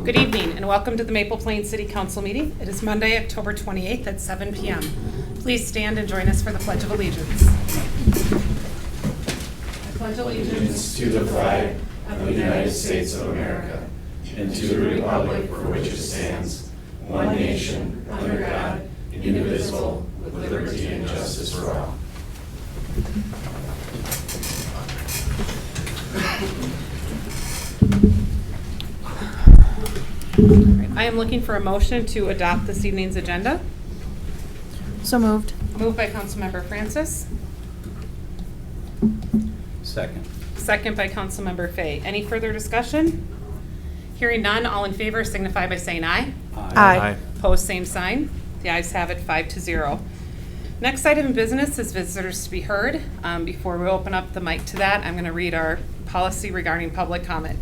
Good evening and welcome to the Maple Plains City Council meeting. It is Monday, October 28th at 7 p.m. Please stand and join us for the Pledge of Allegiance. I pledge allegiance to the flag of the United States of America and to the republic for which it stands, one nation, under God, indivisible, with liberty and justice for all. I am looking for a motion to adopt this evening's agenda. So moved. Moved by Councilmember Francis, Second. second by Councilmember Fay. Any further discussion? Hearing none, all in favor signify by saying aye. Aye. Opposed, same sign. The ayes have it 5-0. Next item of business is visitors to be heard. Before we open up the mic to that, I'm going to read our policy regarding public comment.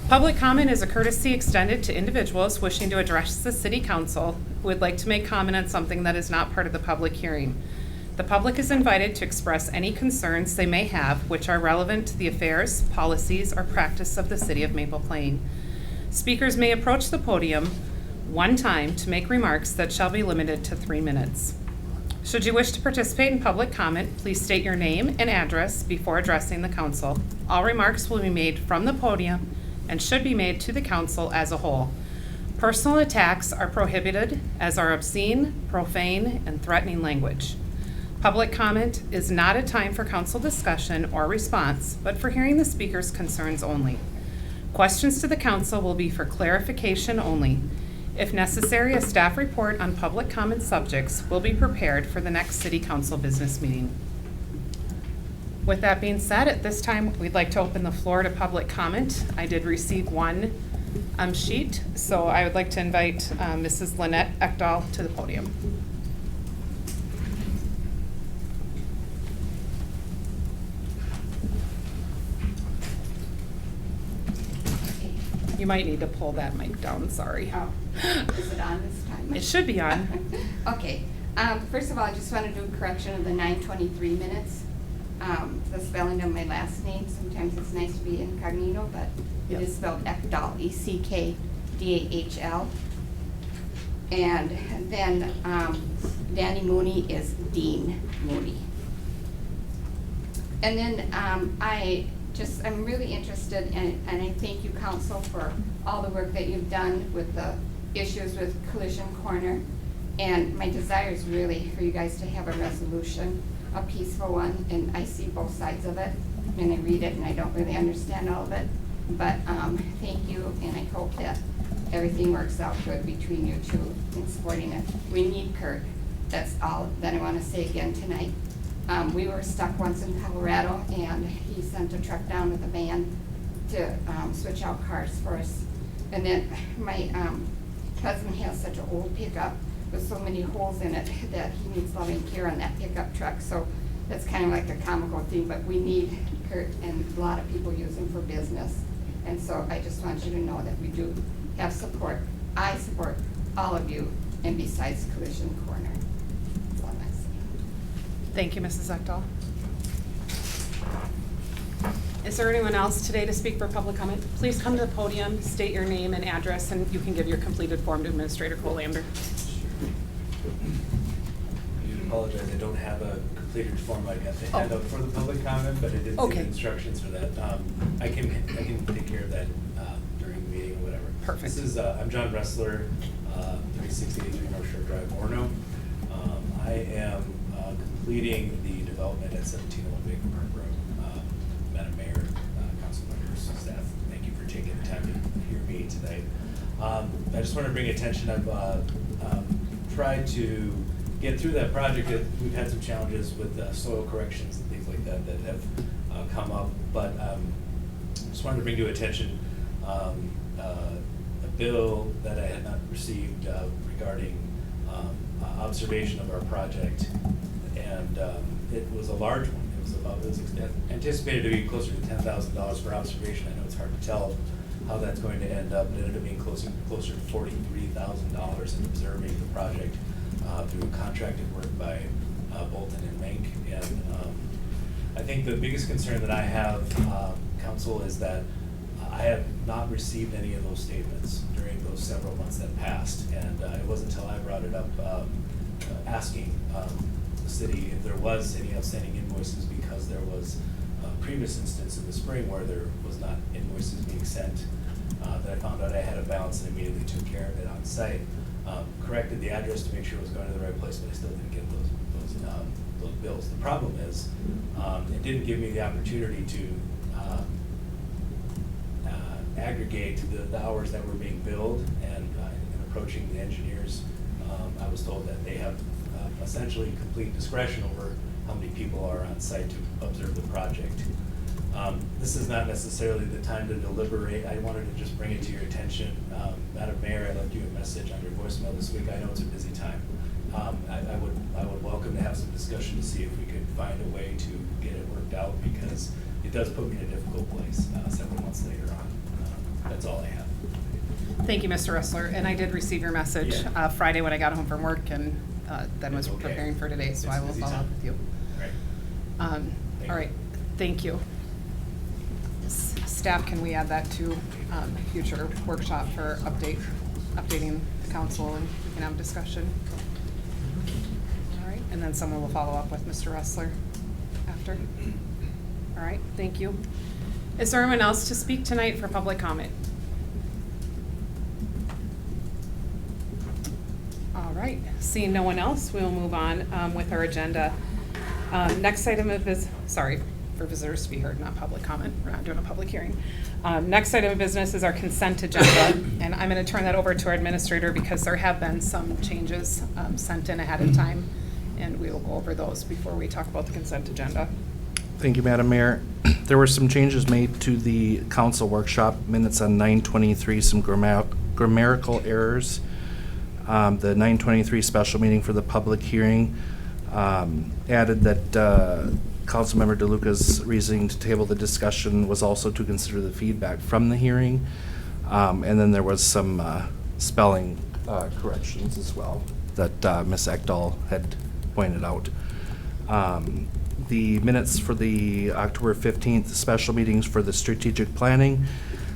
Public comment is a courtesy extended to individuals wishing to address the City Council who would like to make comment on something that is not part of the public hearing. The public is invited to express any concerns they may have which are relevant to the affairs, policies, or practice of the City of Maple Plain. Speakers may approach the podium one time to make remarks that shall be limited to 3 minutes. Should you wish to participate in public comment, please state your name and address before addressing the council. All remarks will be made from the podium and should be made to the council as a whole. Personal attacks are prohibited, as are obscene, profane, and threatening language. Public comment is not a time for council discussion or response, but for hearing the speaker's concerns only. Questions to the council will be for clarification only. If necessary, a staff report on public comment subjects will be prepared for the next City Council business meeting. With that being said, at this time, we'd like to open the floor to public comment. I did receive one sheet, so I would like to invite Mrs. Lynette Ekdahl to the podium. You might need to pull that mic down, sorry. Oh, is it on this time? It should be on. Okay, first of all, I just want to do a correction of the 9:23 minutes. The spelling of my last name, sometimes it's nice to be incognito, but Yep. it is spelled Ekdahl, E-C-K-D-A-H-L. And then Danny Mooney is Dean Mooney. And then I'm really interested in, and I thank you, council, for all the work that you've done with the issues with Collision Corner. And my desire is really for you guys to have a resolution, a peaceful one, and I see both sides of it, and I read it, and I don't really understand all of it. But thank you, and I hope that everything works out good between you two in supporting it. We need Kurt. That's all that I want to say again tonight. We were stuck once in Colorado, and he sent a truck down with a van to switch out cars for us. And then my husband has such an old pickup with so many holes in it that he needs loving care on that pickup truck. So that's kind of like a comical thing, but we need Kurt, and a lot of people use him for business. And so I just want you to know that we do have support. I support all of you, and besides Collision Corner. That's all I'm saying. Thank you, Mrs. Ekdahl. Is there anyone else today to speak for public comment? Please come to the podium, state your name and address, and you can give your completed form to Administrator Colander. I apologize, I don't have a completed form. I got the handout for the public comment, but I didn't see Okay. the instructions for that. I can take care of that during the meeting or whatever. Perfect. This is, I'm John Ressler, 3683 North Shore Drive, Orono. I am completing the development at 1701 Bacon Park Road. Madam Mayor, council members, staff, thank you for taking the time to hear me tonight. I just want to bring attention, I've tried to get through that project. We've had some challenges with soil corrections and things like that that have come up, but just wanted to bring to attention a bill that I had not received regarding observation of our project, and it was a large one. It was anticipated to be closer to $10,000 for observation. I know it's hard to tell how that's going to end up. It ended up being closer to $43,000 in observing the project through contracted work by Bolton and Mink. And I think the biggest concern that I have, council, is that I have not received any of those statements during those several months that passed, and it wasn't until I brought it up, asking the city if there was any outstanding invoices, because there was a previous instance in the spring where there was not invoices being sent, that I found out I had a balance and immediately took care of it on site. Corrected the address to make sure it was going to the right place, but I still didn't get those bills. The problem is, it didn't give me the opportunity to aggregate the hours that were being billed, and in approaching the engineers, I was told that they have essentially complete discretion over how many people are on site to observe the project. This is not necessarily the time to deliberate. I wanted to just bring it to your attention. Madam Mayor, I left you a message on your voicemail this week. I know it's a busy time. I would welcome to have some discussion to see if we could find a way to get it worked out, because it does put me in a difficult place several months later on. That's all I have. Thank you, Mr. Ressler, and I did receive your message Yeah. Friday when I got home from work, and then was Okay. preparing for today, so It's I a will busy follow up time. with you. Right. Thank All you. right, thank you. Staff, can we add that to future workshop for updating the council, and we can have a discussion? All right, and then someone will follow up with Mr. Ressler after. All right, thank you. Is there anyone else to speak tonight for public comment? All right, seeing no one else, we will move on with our agenda. Next item of for visitors to be heard, not public comment. We're not doing a public hearing. Next item of business is our consent agenda, and I'm going to turn that over to our administrator because there have been some changes sent in ahead of time, and we will go over those before we talk about the consent agenda. Thank you, Madam Mayor. There were some changes made to the council workshop minutes on 9/23, some grammatical errors. The 9/23 special meeting for the public hearing added that Councilmember DeLuca's reasoning to table the discussion was also to consider the feedback from the hearing. And then there was some spelling corrections as well that Ms. Ekdahl had pointed out. The minutes for the October 15th special meetings for the strategic planning,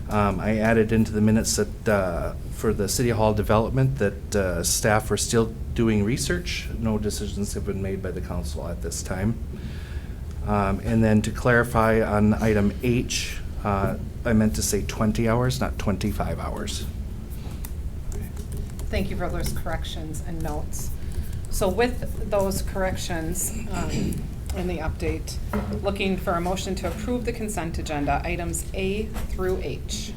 I added into the minutes that for the City Hall development that staff are still doing research. No decisions have been made by the council at this time. And then to clarify on item H, I meant to say 20 hours, not 25 hours. Thank you for those corrections and notes. So with those corrections in the update, looking for a motion to approve the consent agenda, items A through H.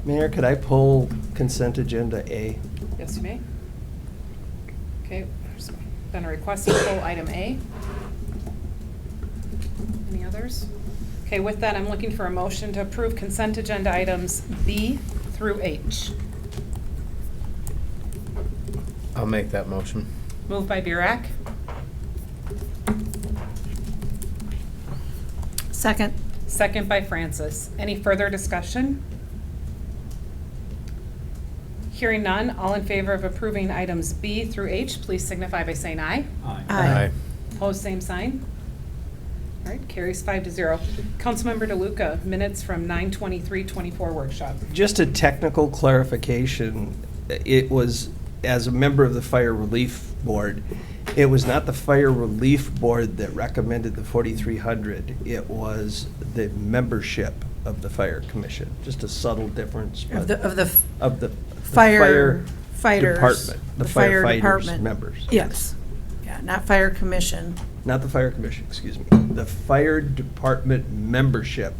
Mayor, could I pull consent agenda A? Yes, you may. Okay, there's been a request to pull item A. Any others? Okay, with that, I'm looking for a motion to approve consent agenda items B through H. I'll make that motion. Moved by Burek, Second. second by Francis. Any further discussion? Hearing none, all in favor of approving items B through H, please signify by saying aye. Aye. Opposed, same sign. All right, carries 5-0. Councilmember DeLuca, minutes from 9/23/24 workshop. Just a technical clarification. It was, as a member of the Fire Relief Board, it was not the Fire Relief Board that recommended the 4,300. It was the membership of the Fire Commission. Just a subtle difference. Of but- the Of the fighters. department, the fire firefighters department. members. Yes. Yeah, not fire commission. Not the Fire Commission, excuse me. The Fire Department membership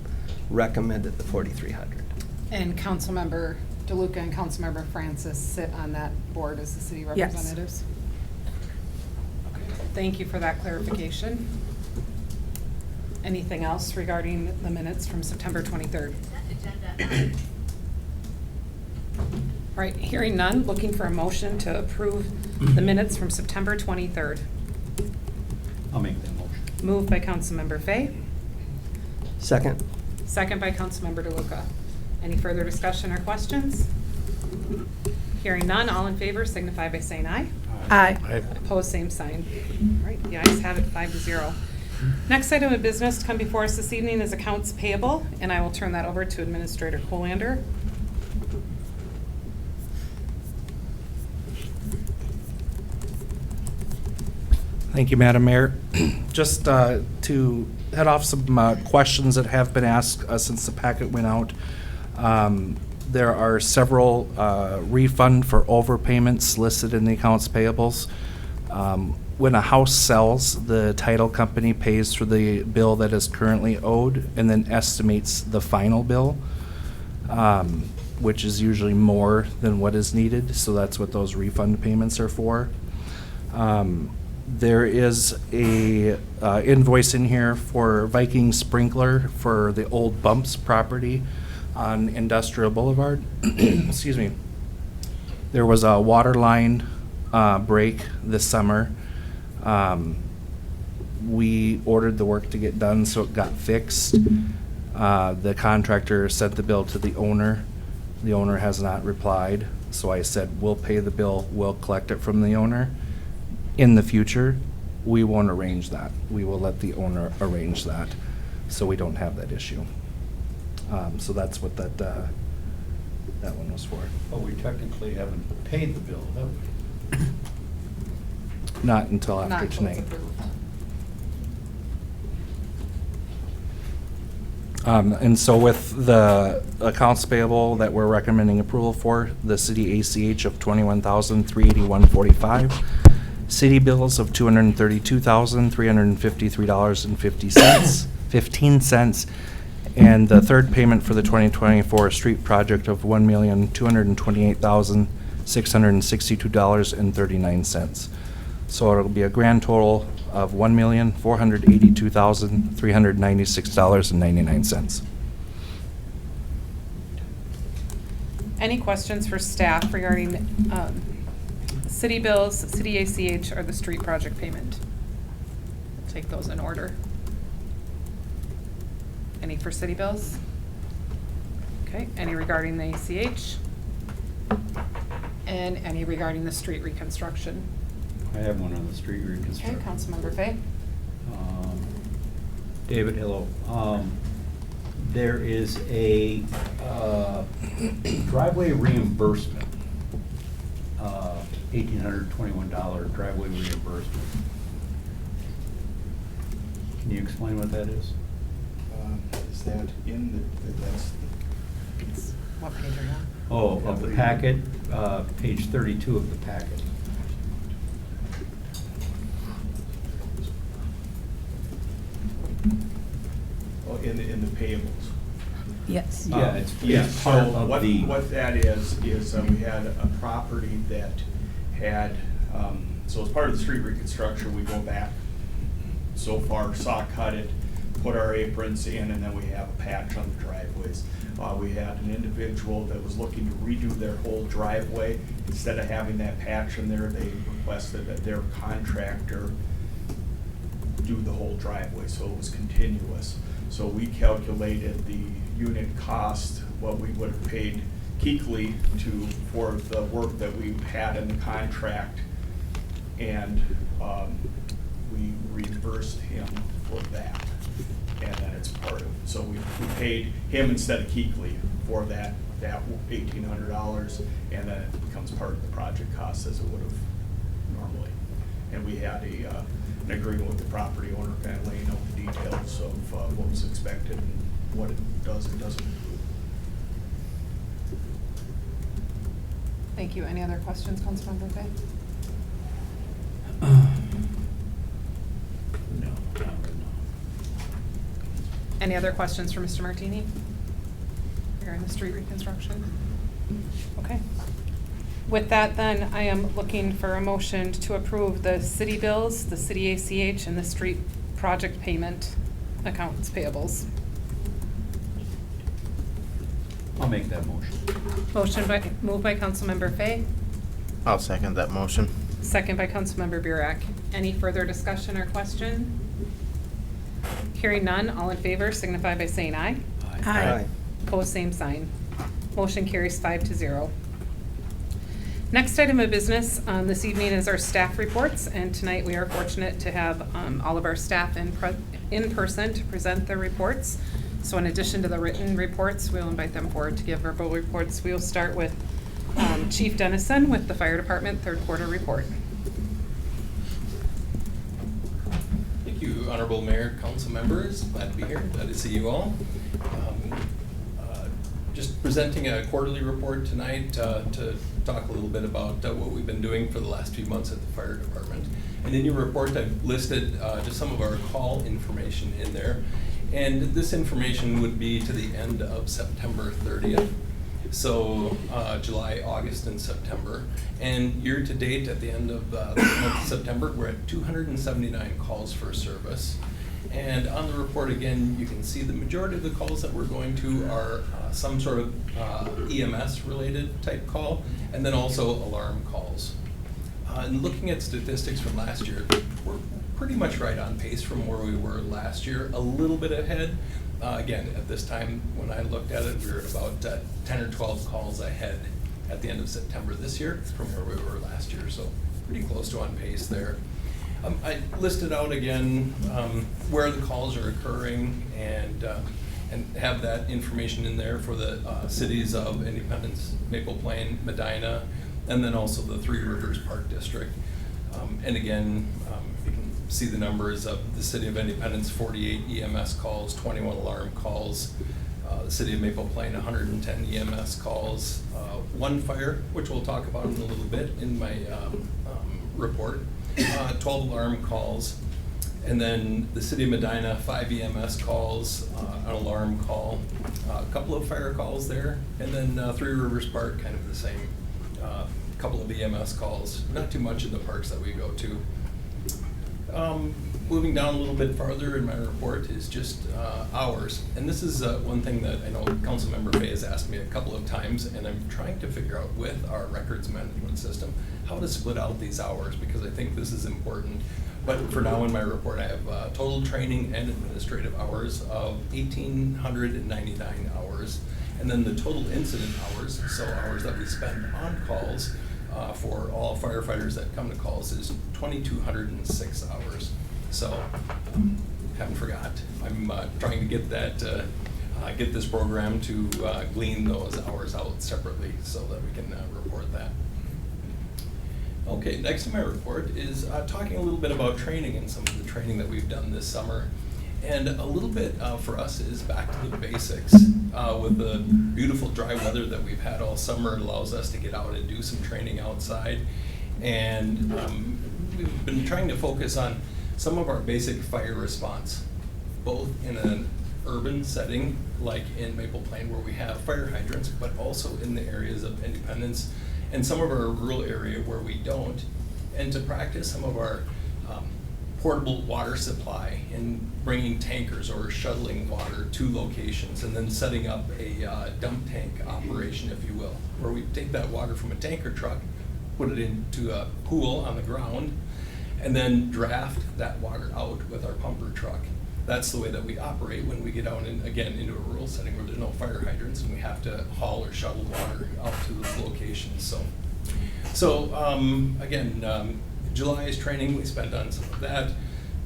recommended the 4,300. And Councilmember DeLuca and Councilmember Francis sit on that board as the city Yes. representatives. Okay, thank you for that clarification. Anything else regarding the minutes from September 23rd? All right, hearing none, looking for a motion to approve the minutes from September 23rd. I'll make that motion. Moved by Councilmember Fay, Second? second by Councilmember DeLuca. Any further discussion or questions? Hearing none, all in favor signify by saying aye. Aye. Aye. Opposed, same sign. All right, the ayes have it 5-0. Next item of business to come before us this evening is accounts payable, and I will turn that over to Administrator Colander. Thank you, Madam Mayor. Just to head off some questions that have been asked since the packet went out. There are several refund for overpayments listed in the accounts payables. When a house sells, the title company pays for the bill that is currently owed and then estimates the final bill, which is usually more than what is needed. So that's what those refund payments are for. There is a invoice in here for Viking Sprinkler for the old Bumps property on Industrial Boulevard. Excuse me. There was a water line break this summer. We ordered the work to get done, so it got fixed. The contractor sent the bill to the owner. The owner has not replied, so I said, we'll pay the bill, we'll collect it from the owner. In the future, we won't arrange that. We will let the owner arrange that, so we don't have that issue. So that's what that one was for. But we technically haven't paid the bill, have we? Not until Not after until it's tonight. approved. And so with the accounts payable that we're recommending approval for, the city ACH of $21,381.45, city bills of $232,353.15, and the third payment for the 2024 street project of $1,228,662.39. So it'll be a grand total of $1,482,396.99. Any questions for staff regarding city bills, city ACH, or the street project payment? We'll take those in order. Any for city bills? Okay, any regarding the ACH? And any regarding the street reconstruction? I have one on the street Okay, reconstruction. Councilmember Fay? David, hello. There is a driveway reimbursement, $1,821 driveway reimbursement. Can you explain what that is? Is that in the, that's What page are you on? Oh, of the packet, page 32 of the packet. in the payables. Yes. Yeah, it's So part of what that is we had a property that had, so as part of the street reconstruction, we go back so far, saw cut it, put our aprons in, and then we have a patch on the driveways. We had an individual that was looking to redo their whole driveway. Instead of having that patch in there, they requested that their contractor do the whole driveway, so it was continuous. So we calculated the unit cost, what we would have paid Keekly for the work that we had in the contract, and we reimbursed him for that. And then it's part of, so we paid him instead of Keekly for that $1,800, and then it becomes part of the project cost as it would have normally. And we had an agreement with the property owner, kind of laying out the details of what was expected and what it does and doesn't include. Thank you. Any other questions, Councilmember Fay? No, not right now. Any other questions for Mr. Martini regarding the street reconstruction? Okay. With that, then, I am looking for a motion to approve the city bills, the city ACH, and the street project payment accounts payables. I'll make that motion. Moved by Councilmember Fay, I'll second that motion. second by Councilmember Burek. Any further discussion or question? Hearing none, all in favor signify by saying aye. Aye. Opposed, same sign. Motion carries 5-0. Next item of business this evening is our staff reports, and tonight we are fortunate to have all of our staff in person to present their reports. So in addition to the written reports, we'll invite them forward to give verbal reports. We will start with Chief Dennison with the Fire Department third quarter report. Thank you, Honorable Mayor, council members. Glad to be here. Glad to see you all. Just presenting a quarterly report tonight to talk a little bit about what we've been doing for the last few months at the fire department. And in your report, I've listed just some of our call information in there. And this information would be to the end of September 30th. So July, August, and September. And year to date, at the end of the month of September, we're at 279 calls for service. And on the report, again, you can see the majority of the calls that we're going to are some sort of EMS-related type call, and then also alarm calls. And looking at statistics from last year, we're pretty much right on pace from where we were last year, a little bit ahead. Again, at this time, when I looked at it, we were at about 10 or 12 calls ahead at the end of September this year from where we were last year, so pretty close to on pace there. I listed out again where the calls are occurring and have that information in there for the cities of Independence, Maple Plain, Medina, and then also the Three Rivers Park District. And again, you can see the numbers of the City of Independence, 48 EMS calls, 21 alarm calls, the City of Maple Plain, 110 EMS calls, one fire, which we'll talk about in a little bit in my report, 12 alarm calls, and then the City of Medina, 5 EMS calls, an alarm call, a couple of fire calls there, and then Three Rivers Park, kind of the same, couple of EMS calls, not too much in the parks that we go to. Moving down a little bit farther in my report is just hours, and this is one thing that I know Councilmember Fay has asked me a couple of times, and I'm trying to figure out with our records management system how to split out these hours, because I think this is important. But for now in my report, I have total training and administrative hours of 1,899 hours, and then the total incident hours, so hours that we spend on calls for all firefighters that come to calls, is 2,206 hours. So, haven't forgot. I'm trying to get that, get this program to glean those hours out separately so that we can report that. Okay, next in my report is talking a little bit about training and some of the training that we've done this summer. And a little bit for us is back to the basics. With the beautiful dry weather that we've had all summer, it allows us to get out and do some training outside. And we've been trying to focus on some of our basic fire response, both in an urban setting, like in Maple Plain where we have fire hydrants, but also in the areas of Independence and some of our rural area where we don't, and to practice some of our portable water supply in bringing tankers or shuttling water to locations and then setting up a dump tank operation, if you will, where we take that water from a tanker truck, put it into a pool on the ground, and then draft that water out with our pumper truck. That's the way that we operate when we get out again into a rural setting where there's no fire hydrants and we have to haul or shuttle water out to those locations. So again, July's training we spent on some of that,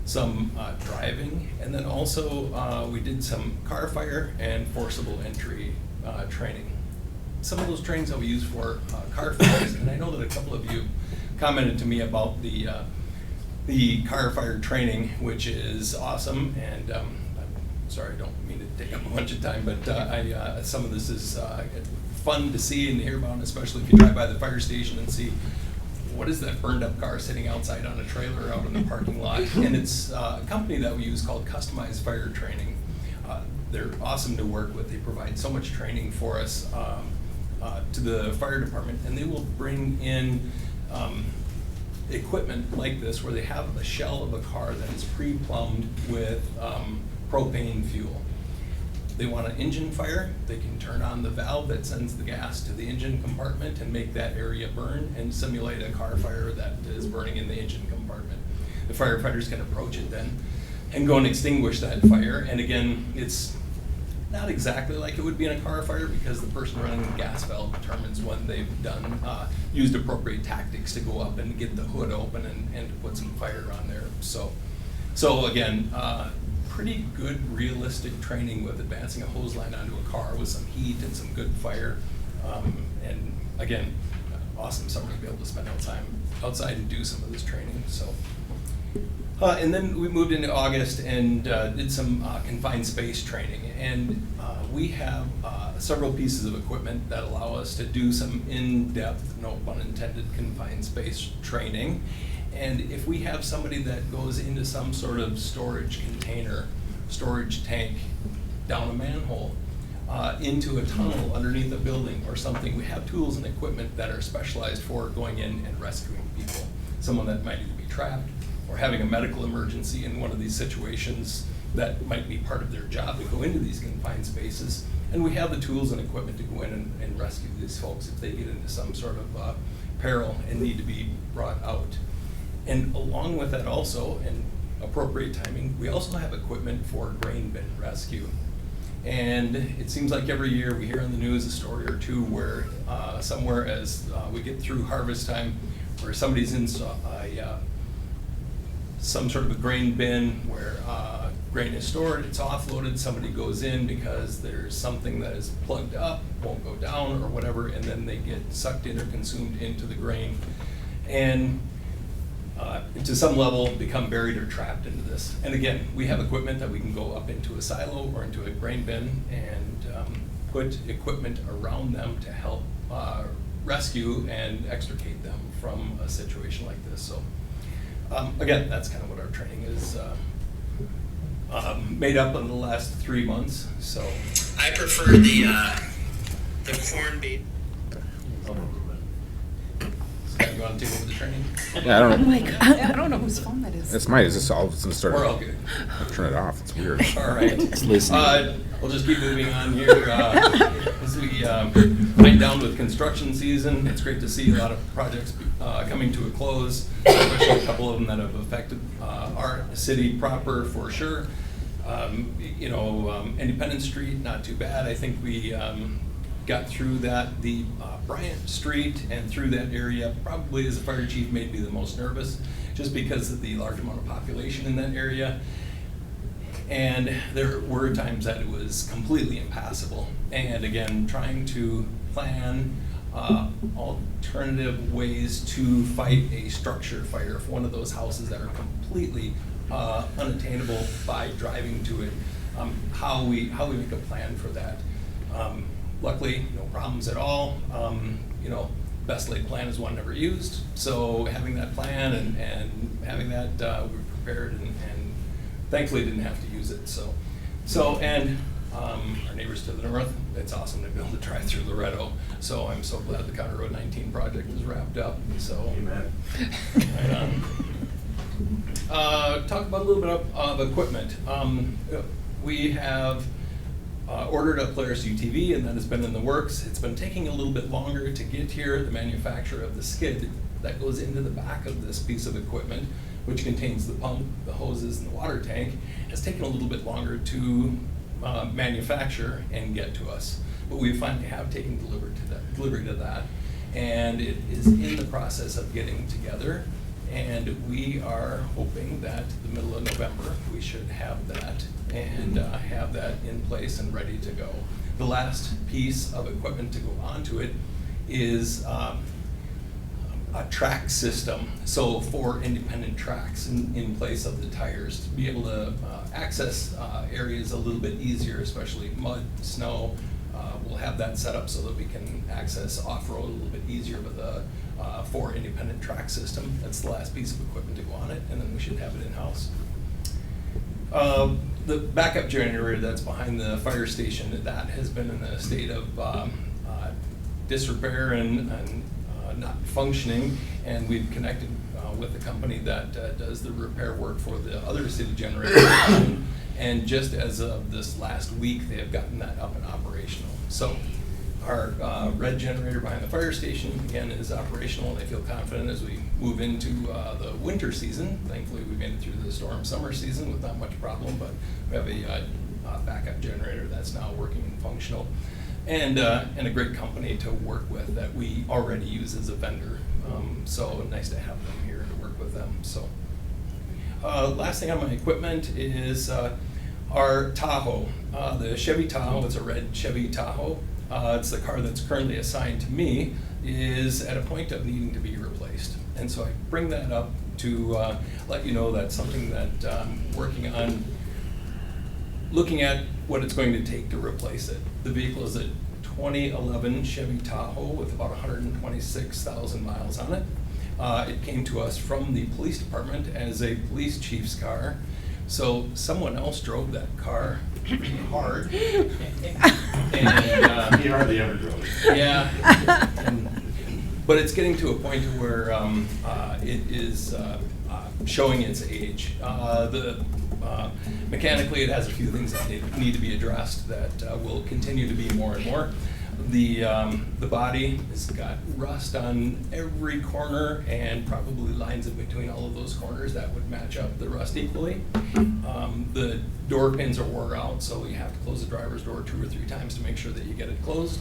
some driving, and then also we did some car fire and forcible entry training. Some of those trainings that we use for car fires, and I know that a couple of you commented to me about the car fire training, which is awesome, and I'm sorry, I don't mean to take up a bunch of time, but some of this is fun to see and hear about, especially if you drive by the fire station and see what is that burned up car sitting outside on a trailer out in the parking lot. And it's a company that we use called Customized Fire Training. They're awesome to work with. They provide so much training for us to the fire department, and they will bring in equipment like this where they have a shell of a car that is pre-plumbed with propane fuel. They want an engine fire, they can turn on the valve that sends the gas to the engine compartment and make that area burn and simulate a car fire that is burning in the engine compartment. The firefighters can approach it then and go and extinguish that fire. And again, it's not exactly like it would be in a car fire because the person running the gas valve determines when they've done, used appropriate tactics to go up and get the hood open and to put some fire on there. So again, pretty good, realistic training with advancing a hose line onto a car with some heat and some good fire. And again, awesome summer to be able to spend outside and do some of this training. So, and then we moved into August and did some confined space training. And we have several pieces of equipment that allow us to do some in-depth, no pun intended, confined space training. And if we have somebody that goes into some sort of storage container, storage tank, down a manhole, into a tunnel underneath a building or something, we have tools and equipment that are specialized for going in and rescuing people. Someone that might either be trapped or having a medical emergency in one of these situations that might be part of their job to go into these confined spaces. And we have the tools and equipment to go in and rescue these folks if they get into some sort of peril and need to be brought out. And along with that also, and appropriate timing, we also have equipment for grain bin rescue. And it seems like every year we hear on the news a story or two where somewhere as we get through harvest time, where somebody's in some sort of a grain bin where grain is stored, it's offloaded, somebody goes in because there's something that is plugged up, won't go down or whatever, and then they get sucked in or consumed into the grain. And to some level become buried or trapped into this. And again, we have equipment that we can go up into a silo or into a grain bin and put equipment around them to help rescue and extricate them from a situation like this. So again, that's kind of what our training is made up in the last 3 months. So I prefer the corned beef. Scott, you want to take over the training? Yeah, I don't know. I don't know whose phone that is. It's mine. Is this all of a sudden started? We're all good. Turn it off. It's weird. All right. listening. We'll just keep moving on here. As we wind down with construction season, it's great to see a lot of projects coming to a close, especially a couple of them that have affected our city proper for sure. Independence Street, not too bad. I think we got through that. The Bryant Street and through that area probably as a fire chief made me the most nervous, just because of the large amount of population in that area. And there were times that it was completely impassable. And again, trying to plan alternative ways to fight a structure fire if one of those houses that are completely unattainable by driving to it, how we make a plan for that. Luckily, no problems at all. Best laid plan is one never used. So having that plan and having that, we were prepared and thankfully didn't have to use it. And our neighbors to the north, it's awesome to be able to drive through Loretto. So I'm so glad the County Road 19 project is wrapped up. So, amen. Right on. Talk about a little bit of equipment. We have ordered a Polaris UTV, and that has been in the works. It's been taking a little bit longer to get here. The manufacturer of the skid that goes into the back of this piece of equipment, which contains the pump, the hoses, and the water tank, has taken a little bit longer to manufacture and get to us. But we finally have taken delivery to that, and it is in the process of getting together. And we are hoping that the middle of November, we should have that and have that in place and ready to go. The last piece of equipment to go onto it is a track system. So for independent tracks in place of the tires, to be able to access areas a little bit easier, especially mud, snow. We'll have that set up so that we can access off-road a little bit easier with a 4 independent track system. That's the last piece of equipment to go on it, and then we should have it in-house. The backup generator that's behind the fire station, that has been in a state of disrepair and not functioning, and we've connected with the company that does the repair work for the other city generator. And just as of this last week, they have gotten that up and operational. So our red generator behind the fire station, again, is operational, and I feel confident as we move into the winter season. Thankfully, we made it through the storm summer season with not much problem, but we have a backup generator that's now working and functional, and a great company to work with that we already use as a vendor. So nice to have them here to work with them. So last thing on my equipment is Our Tahoe, the Chevy Tahoe, it's a red Chevy Tahoe. It's the car that's currently assigned to me, is at a point of needing to be replaced. And so I bring that up to let you know that's something that I'm working on, looking at what it's going to take to replace it. The vehicle is a 2011 Chevy Tahoe with about 126,000 miles on it. It came to us from the police department as a police chief's car. So someone else drove that car pretty hard. And, He hardly ever drove. yeah. But it's getting to a point where it is showing its age. Mechanically, it has a few things that need to be addressed that will continue to be more and more. The body has got rust on every corner and probably lines in between all of those corners that would match up the rust equally. The door pins are wore out, so you have to close the driver's door 2 or 3 times to make sure that you get it closed.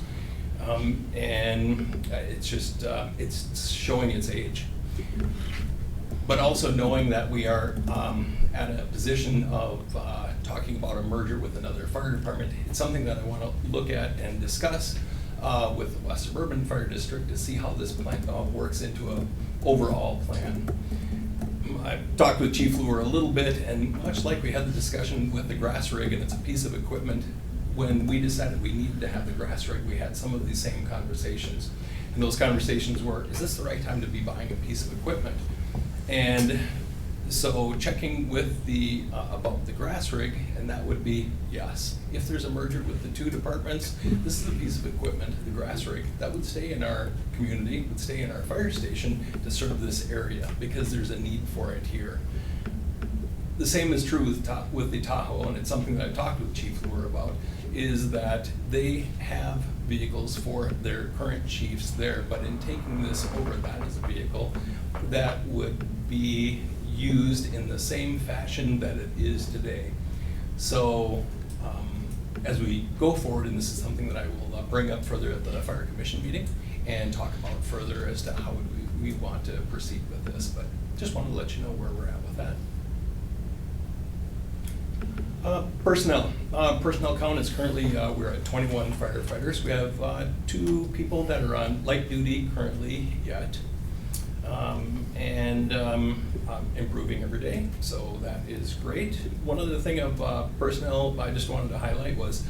And it's just, it's showing its age. But also knowing that we are at a position of talking about a merger with another fire department, it's something that I want to look at and discuss with the West Suburban Fire District to see how this plan works into an overall plan. I talked with Chief Luer a little bit, and much like we had the discussion with the grass rig, and it's a piece of equipment, when we decided we needed to have the grass rig, we had some of these same conversations. And those conversations were, is this the right time to be buying a piece of equipment? And so checking with the about the grass rig, and that would be yes. If there's a merger with the 2 departments, this is a piece of equipment, the grass rig, that would stay in our community, would stay in our fire station to serve this area because there's a need for it here. The same is true with the Tahoe, and it's something that I talked with Chief Luer about, is that they have vehicles for their current chiefs there, but in taking this over, that is a vehicle that would be used in the same fashion that it is today. So as we go forward, and this is something that I will bring up further at the Fire Commission meeting and talk about further as to how we want to proceed with this, but just wanted to let you know where we're at with that. Personnel. Personnel count is currently, we're at 21 firefighters. We have 2 people that are on light duty currently yet, and improving every day, so that is great. One other thing of personnel I just wanted to highlight was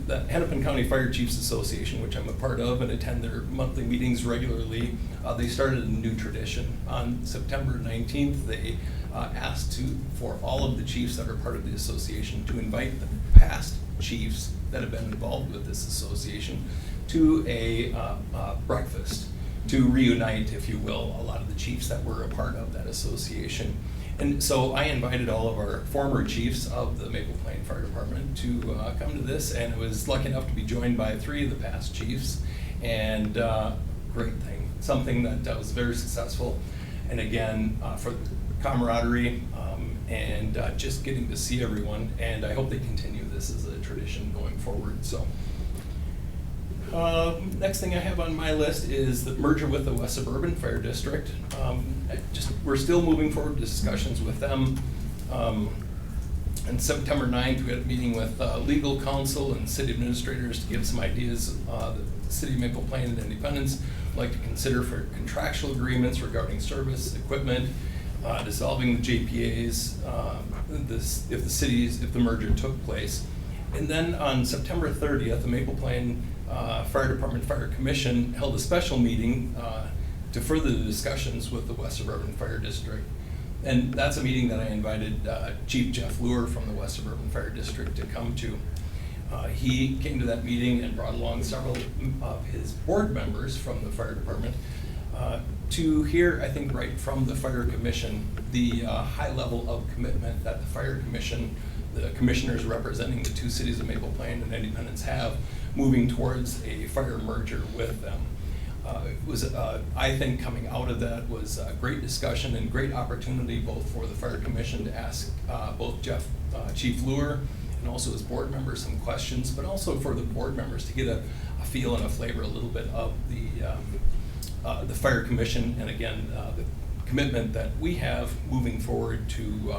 the Hennepin County Fire Chiefs Association, which I'm a part of and attend their monthly meetings regularly. They started a new tradition. On September 19th, they asked for all of the chiefs that are part of the association to invite the past chiefs that have been involved with this association to a breakfast to reunite, if you will, a lot of the chiefs that were a part of that association. And so I invited all of our former chiefs of the Maple Plain Fire Department to come to this, and I was lucky enough to be joined by 3 of the past chiefs, and great thing, something that was very successful. And again, for camaraderie and just getting to see everyone, and I hope they continue this as a tradition going forward. So next thing I have on my list is the merger with the West Suburban Fire District. We're still moving forward discussions with them. On September 9th, we had a meeting with legal counsel and city administrators to give some ideas that the City of Maple Plain and Independence would like to consider for contractual agreements regarding service, equipment, dissolving the JPAs, if the merger took place. And then on September 30th, the Maple Plain Fire Department Fire Commission held a special meeting to further the discussions with the West Suburban Fire District. And that's a meeting that I invited Chief Jeff Luer from the West Suburban Fire District to come to. He came to that meeting and brought along several of his board members from the fire department to hear, I think, right from the Fire Commission, the high level of commitment that the Fire Commission, the commissioners representing the 2 cities of Maple Plain and Independence have moving towards a fire merger with them. It was, I think, coming out of that was a great discussion and great opportunity both for the Fire Commission to ask both Chief Luer and also his board members some questions, but also for the board members to get a feel and a flavor a little bit of the Fire Commission, and again, the commitment that we have moving forward to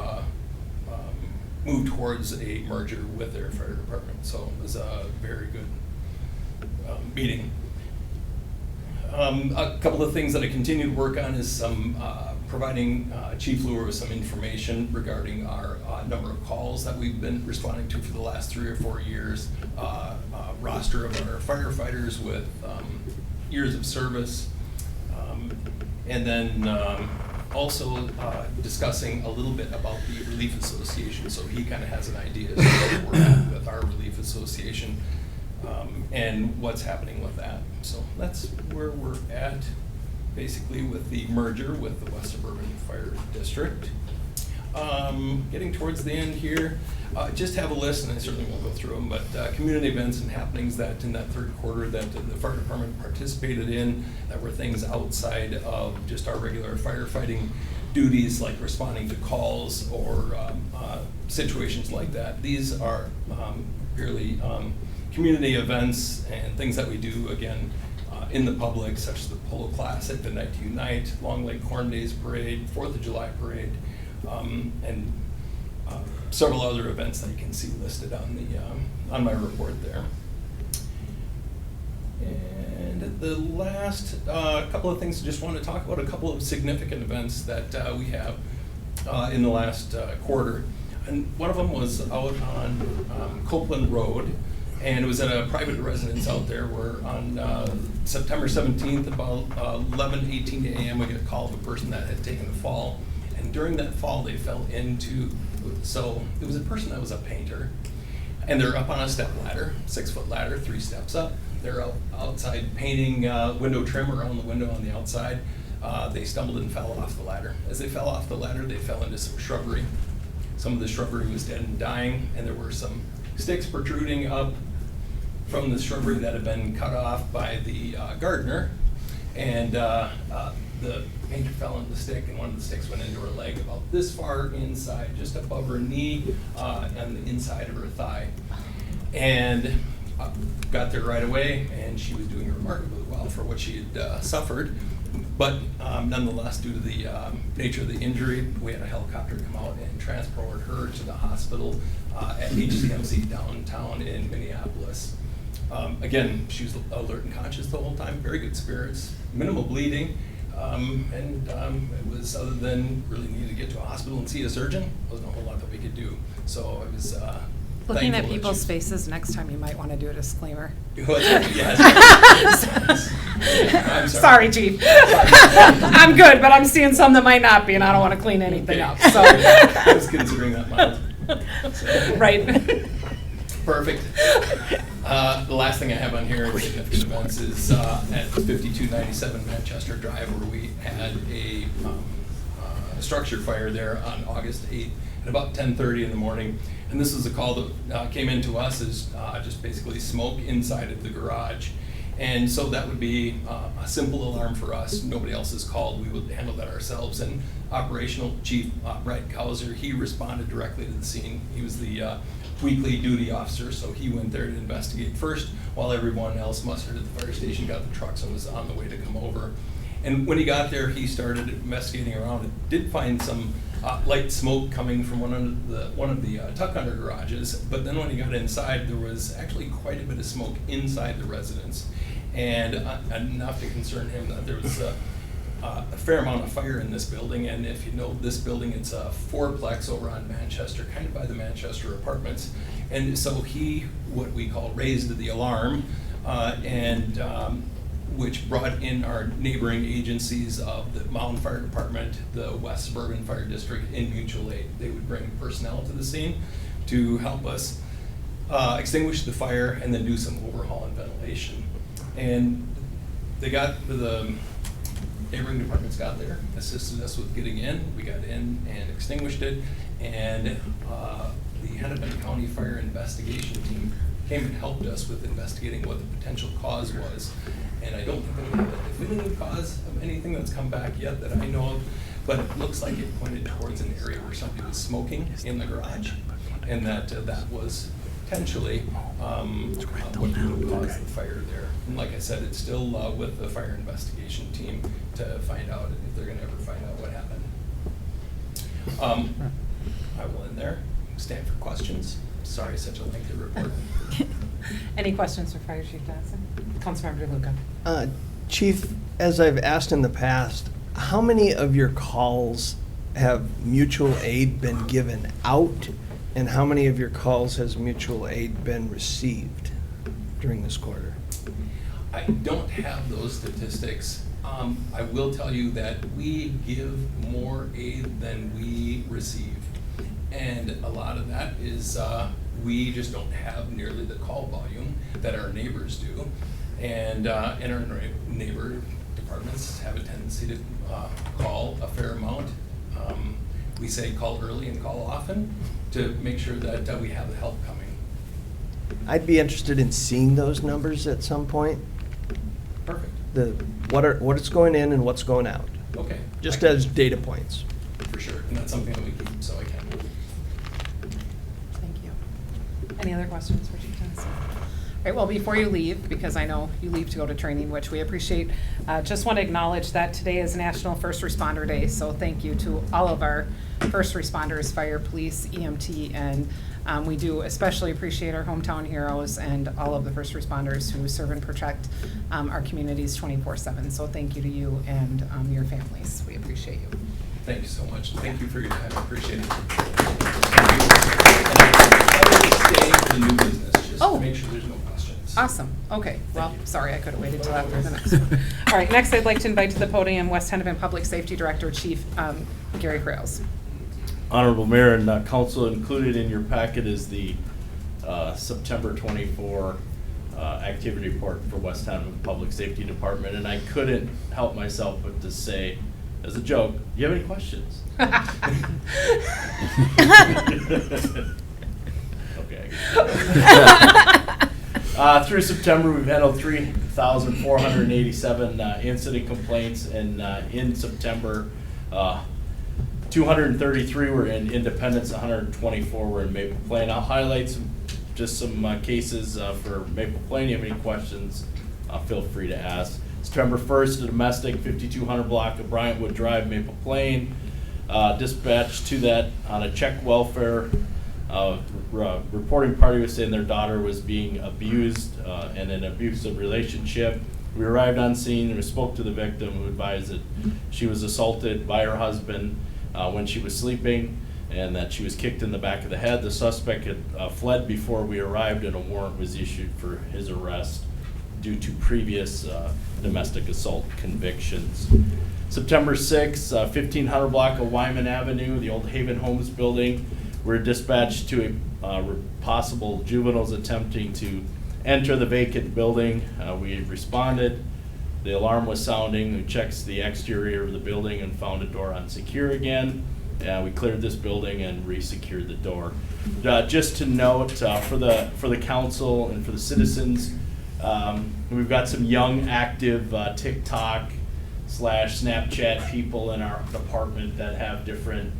move towards a merger with their fire department. So it was a very good meeting. A couple of things that I continue to work on is some providing Chief Luer with some information regarding our number of calls that we've been responding to for the last 3 or 4 years, roster of our firefighters with years of service, and then also discussing a little bit about the Relief Association, so he kind of has an idea as to where we're at with our Relief Association and what's happening with that. So that's where we're at, basically, with the merger with the West Suburban Fire District. Getting towards the end here, just have a list, and I certainly won't go through them, but community events and happenings that in that third quarter that the fire department participated in, that were things outside of just our regular firefighting duties, like responding to calls or situations like that. These are purely community events and things that we do, again, in the public, such as the Polo Classic, the Night to Unite, Long Lake Corn Days Parade, 4th of July Parade, and several other events that you can see listed on my report there. And the last couple of things, I just want to talk about a couple of significant events that we have in the last quarter. And one of them was out on Copeland Road, and it was at a private residence out there where on September 17th, about 11:18 a.m., we get a call of a person that had taken a fall. And during that fall, they fell into, so it was a person that was a painter, and they're up on a step ladder, 6-foot ladder, 3 steps up. They're outside painting window trim around the window on the outside. They stumbled and fell off the ladder. As they fell off the ladder, they fell into some shrubbery. Some of the shrubbery was dead and dying, and there were some sticks protruding up from the shrubbery that had been cut off by the gardener. And the painter fell on the stick, and one of the sticks went into her leg about this far inside, just above her knee and the inside of her thigh. And got there right away, and she was doing remarkably well for what she had suffered. But nonetheless, due to the nature of the injury, we had a helicopter come out and transport her to the hospital at HCMC downtown in Minneapolis. Again, she was alert and conscious the whole time, very good spirits, minimal bleeding, and it was, other than really needed to get to a hospital and see a surgeon, wasn't a whole lot that we could do. So I was Looking at thankful that people's she- faces, next time you might want to do a disclaimer. Yes. I'm Sorry, Chief. I'm good, but I'm seeing some that might not be, and I don't want to clean anything up, so. I was considering that mild. So- Right. Perfect. The last thing I have on here in significant events is at 5297 Manchester Drive, where we had a structure fire there on August 8th at about 10:30 in the morning. And this is a call that came in to us as just basically smoke inside of the garage. And so that would be a simple alarm for us. Nobody else is called. We would handle that ourselves. And Operational Chief Brett Kauser, he responded directly to the scene. He was the weekly duty officer, so he went there to investigate first, while everyone else mustered at the fire station, got the trucks, and was on the way to come over. And when he got there, he started investigating around and did find some light smoke coming from one of the tuck under garages. But then when he got inside, there was actually quite a bit of smoke inside the residence, and enough to concern him that there was a fair amount of fire in this building. And if you know this building, it's a fourplex over on Manchester, kind of by the Manchester Apartments. And so he, what we call, raised the alarm, which brought in our neighboring agencies of the Mountain Fire Department, the West Suburban Fire District, and Mutual Aid. They would bring personnel to the scene to help us extinguish the fire and then do some overhaul and ventilation. And they got the neighboring departments got there, assisted us with getting in. We got in and extinguished it, and the Hennepin County Fire Investigation Team came and helped us with investigating what the potential cause was. And I don't think that we have a definitive cause of anything that's come back yet that I know of, but it looks like it pointed towards an area where somebody was smoking in the garage, and that was potentially what would have caused the fire there. And like I said, it's still with the fire investigation team to find out if they're going to ever find out what happened. I will end there. stand for questions. Sorry, such a lengthy report. Any questions for Fire Chief Johnson? Councilmember DeLuca. Chief, as I've asked in the past, how many of your calls have mutual aid been given out, and how many of your calls has mutual aid been received during this quarter? I don't have those statistics. I will tell you that we give more aid than we receive. And a lot of that is we just don't have nearly the call volume that our neighbors do. And our neighbor departments have a tendency to call a fair amount. We say call early and call often to make sure that we have the help coming. I'd be interested in seeing those numbers at some point. Perfect. What's going in and what's going out, Okay. just I can- as data points. For sure, and that's something that we keep, so I can. Thank you. Any other questions for Chief Johnson? All right, well, before you leave, because I know you leave to go to training, which we appreciate, just want to acknowledge that today is National First Responder Day, so thank you to all of our first responders, fire, police, EMT, and we do especially appreciate our hometown heroes and all of the first responders who serve and protect our communities 24/7. So thank you to you and your families. We appreciate you. Thank you so much. Thank you for your time. I appreciate it. Thank you. Stay for the new business, just Oh. to make sure there's no questions. Awesome. Okay. Well, sorry, I could have waited till after the next one. All right, next I'd like to invite to the podium West Hennepin Public Safety Director, Chief Gary Krales. Honorable Mayor and Council, included in your packet is the September 24 activity report for West Hennepin Public Safety Department, and I couldn't help myself but to say, as a joke, do you have any questions? Okay. Through September, we've handled 3,487 incident complaints, and in September, 233 were in Independence, 124 were in Maple Plain. I'll highlight some cases for Maple Plain. If you have any questions, feel free to ask. September 1st, a domestic 5200 block of Bryantwood Drive, Maple Plain. Dispatched to that on a check welfare. Reporting party was saying their daughter was being abused in an abusive relationship. We arrived on scene and we spoke to the victim, who advised that she was assaulted by her husband when she was sleeping, and that she was kicked in the back of the head. The suspect had fled before we arrived, and a warrant was issued for his arrest due to previous domestic assault convictions. September 6th, 1500 block of Wyman Avenue, the old Haven Homes building. We're dispatched to possible juveniles attempting to enter the vacant building. We responded. The alarm was sounding. We checked the exterior of the building and found a door unsecure again. We cleared this building and re-secured the door. Just to note, for the council and for the citizens, we've got some young, active TikTok / Snapchat people in our department that have different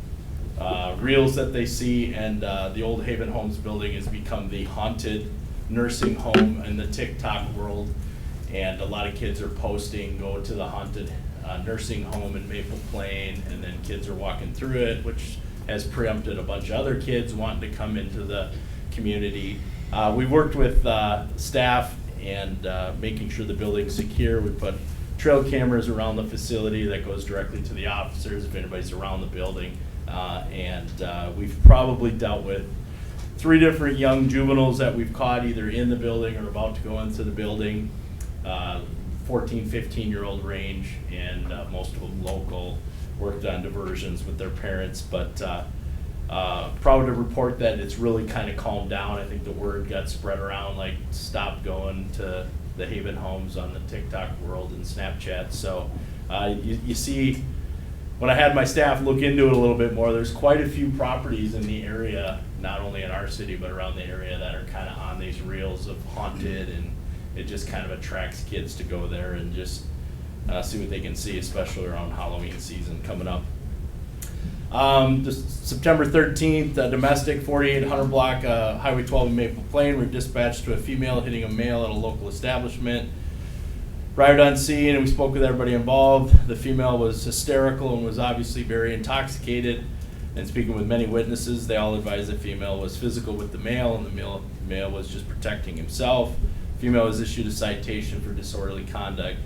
reels that they see, and the old Haven Homes building has become the haunted nursing home in the TikTok world. And a lot of kids are posting, go to the haunted nursing home in Maple Plain, and then kids are walking through it, which has preempted a bunch of other kids wanting to come into the community. We worked with staff and making sure the building's secure. We put trail cameras around the facility that goes directly to the officers if anybody's around the building. And we've probably dealt with 3 different young juveniles that we've caught either in the building or about to go into the building. 14, 15-year-old range, and most of them local, worked on diversions with their parents, but proud to report that it's really kind of calmed down. I think the word got spread around, like, stop going to the Haven Homes on the TikTok world and Snapchat. So you see, when I had my staff look into it a little bit more, there's quite a few properties in the area, not only in our city, but around the area, that are kind of on these reels of haunted, and it just kind of attracts kids to go there and just see what they can see, especially around Halloween season coming up. September 13th, domestic 4800 block, Highway 12 in Maple Plain. We're dispatched to a female hitting a male at a local establishment. Arrived on scene and we spoke with everybody involved. The female was hysterical and was obviously very intoxicated. And speaking with many witnesses, they all advised the female was physical with the male, and the male was just protecting himself. Female was issued a citation for disorderly conduct.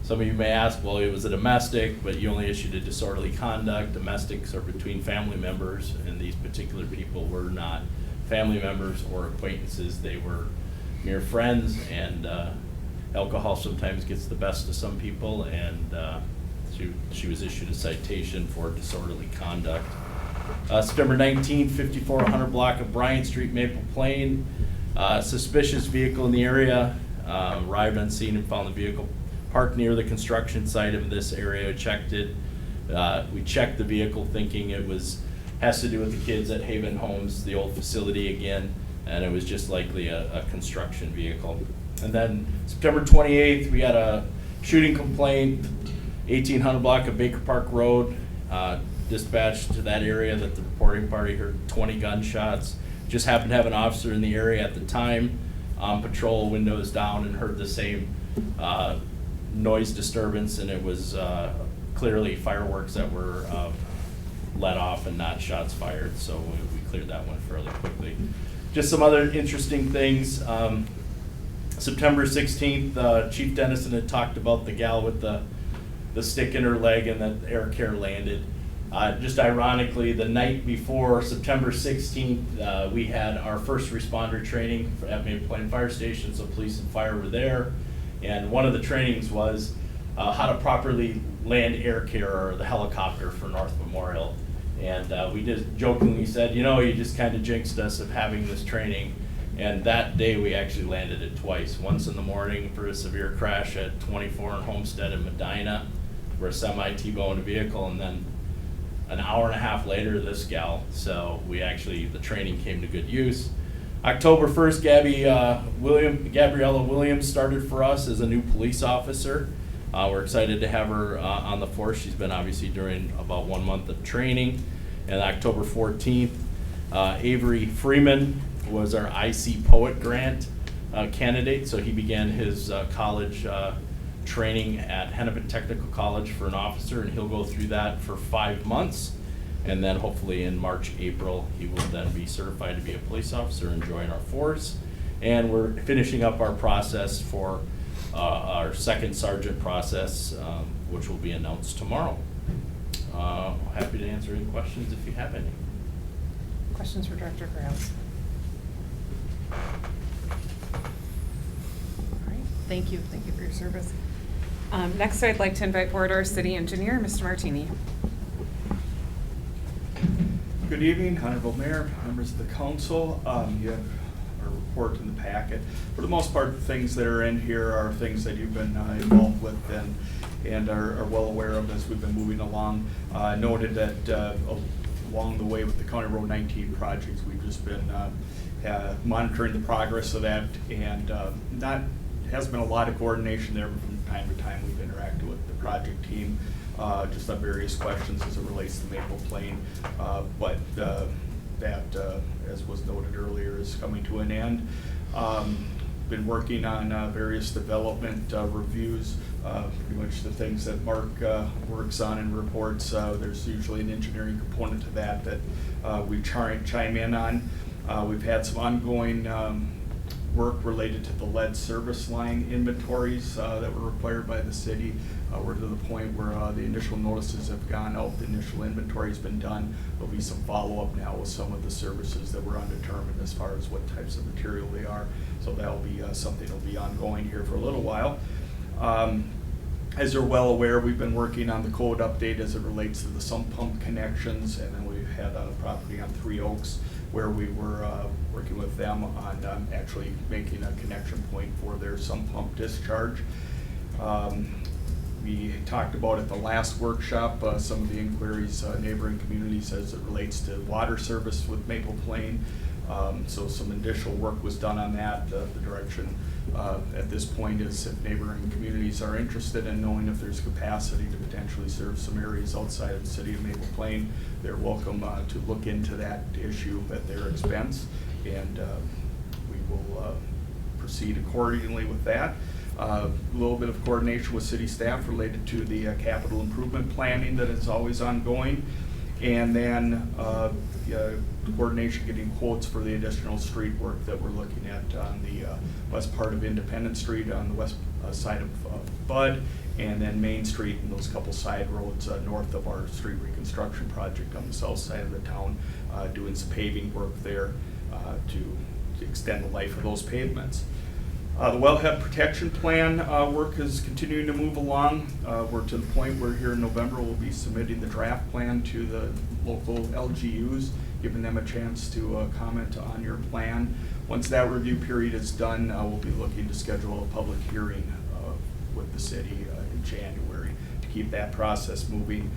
Some of you may ask, well, it was a domestic, but you only issued a disorderly conduct. Domestics are between family members, and these particular people were not family members or acquaintances. They were mere friends, and alcohol sometimes gets the best of some people, and she was issued a citation for disorderly conduct. September 19th, 5400 block of Bryant Street, Maple Plain. Suspicious vehicle in the area. Arrived on scene and found the vehicle parked near the construction site of this area. Checked it. We checked the vehicle thinking it has to do with the kids at Haven Homes, the old facility again, and it was just likely a construction vehicle. And then September 28th, we had a shooting complaint, 1800 block of Baker Park Road. Dispatched to that area that the reporting party heard 20 gunshots. Just happened to have an officer in the area at the time on patrol, windows down, and heard the same noise disturbance, and it was clearly fireworks that were let off and not shots fired, so we cleared that one fairly quickly. Just some other interesting things. September 16th, Chief Dennison had talked about the gal with the stick in her leg and that Air Care landed. Just ironically, the night before September 16th, we had our first responder training at Maple Plain Fire Station, so police and fire were there. And one of the trainings was how to properly land Air Care or the helicopter for North Memorial. And we just jokingly said, you just kind of jinxed us of having this training. And that day we actually landed it twice. Once in the morning for a severe crash at 24 in Homestead and Medina, where a semi T-boned a vehicle, and then an hour and a half later, this gal. So the training came to good use. October 1st, Gabriella Williams started for us as a new police officer. We're excited to have her on the force. She's been obviously during about 1 month of training. And October 14th, Avery Freeman was our IC Poet Grant candidate. So he began his college training at Hennepin Technical College for an officer, and he'll go through that for 5 months. And then hopefully in March, April, he will then be certified to be a police officer and join our force. And we're finishing up our process for our second sergeant process, which will be announced tomorrow. Happy to answer any questions if you have any. Questions for Director Grouse? All right, thank you for your service. Next, I'd like to invite forward our city engineer, Mr. Martini. Good evening, Honorable Mayor, members of the council. You have our report in the packet. For the most part, the things that are in here are things that you've been involved with and are well aware of as we've been moving along. Noted that along the way with the County Road 19 projects, we've just been monitoring the progress of that, and has been a lot of coordination there. From time to time we've interacted with the project team just on various questions as it relates to Maple Plain, but that, as was noted earlier, is coming to an end. Been working on various development reviews, pretty much the things that Mark works on and reports. There's usually an engineering component to that we chime in on. We've had some ongoing work related to the lead service line inventories that were required by the city. We're to the point where the initial notices have gone out, the initial inventory has been done. There'll be some follow-up now with some of the services that were undetermined as far as what types of material they are. So that'll be something that'll be ongoing here for a little while. As you're well aware, we've been working on the code update as it relates to the sump pump connections, and then we've had a property on Three Oaks where we were working with them on actually making a connection point for their sump pump discharge. We talked about at the last workshop some of the inquiries neighboring communities as it relates to water service with Maple Plain. So some initial work was done on that. The direction at this point is if neighboring communities are interested in knowing if there's capacity to potentially serve some areas outside of the city of Maple Plain, they're welcome to look into that issue at their expense, and we will proceed accordingly with that. A little bit of coordination with city staff related to the capital improvement planning that is always ongoing. And then coordination getting quotes for the additional street work that we're looking at on the west part of Independence Street on the west side of Bud, and then Main Street and those couple side roads north of our street reconstruction project on the south side of the town, doing some paving work there to extend the life of those pavements. The wellhead protection plan work is continuing to move along. We're to the point where here in November we'll be submitting the draft plan to the local LGUs, giving them a chance to comment on your plan. Once that review period is done, we'll be looking to schedule a public hearing with the city in January to keep that process moving.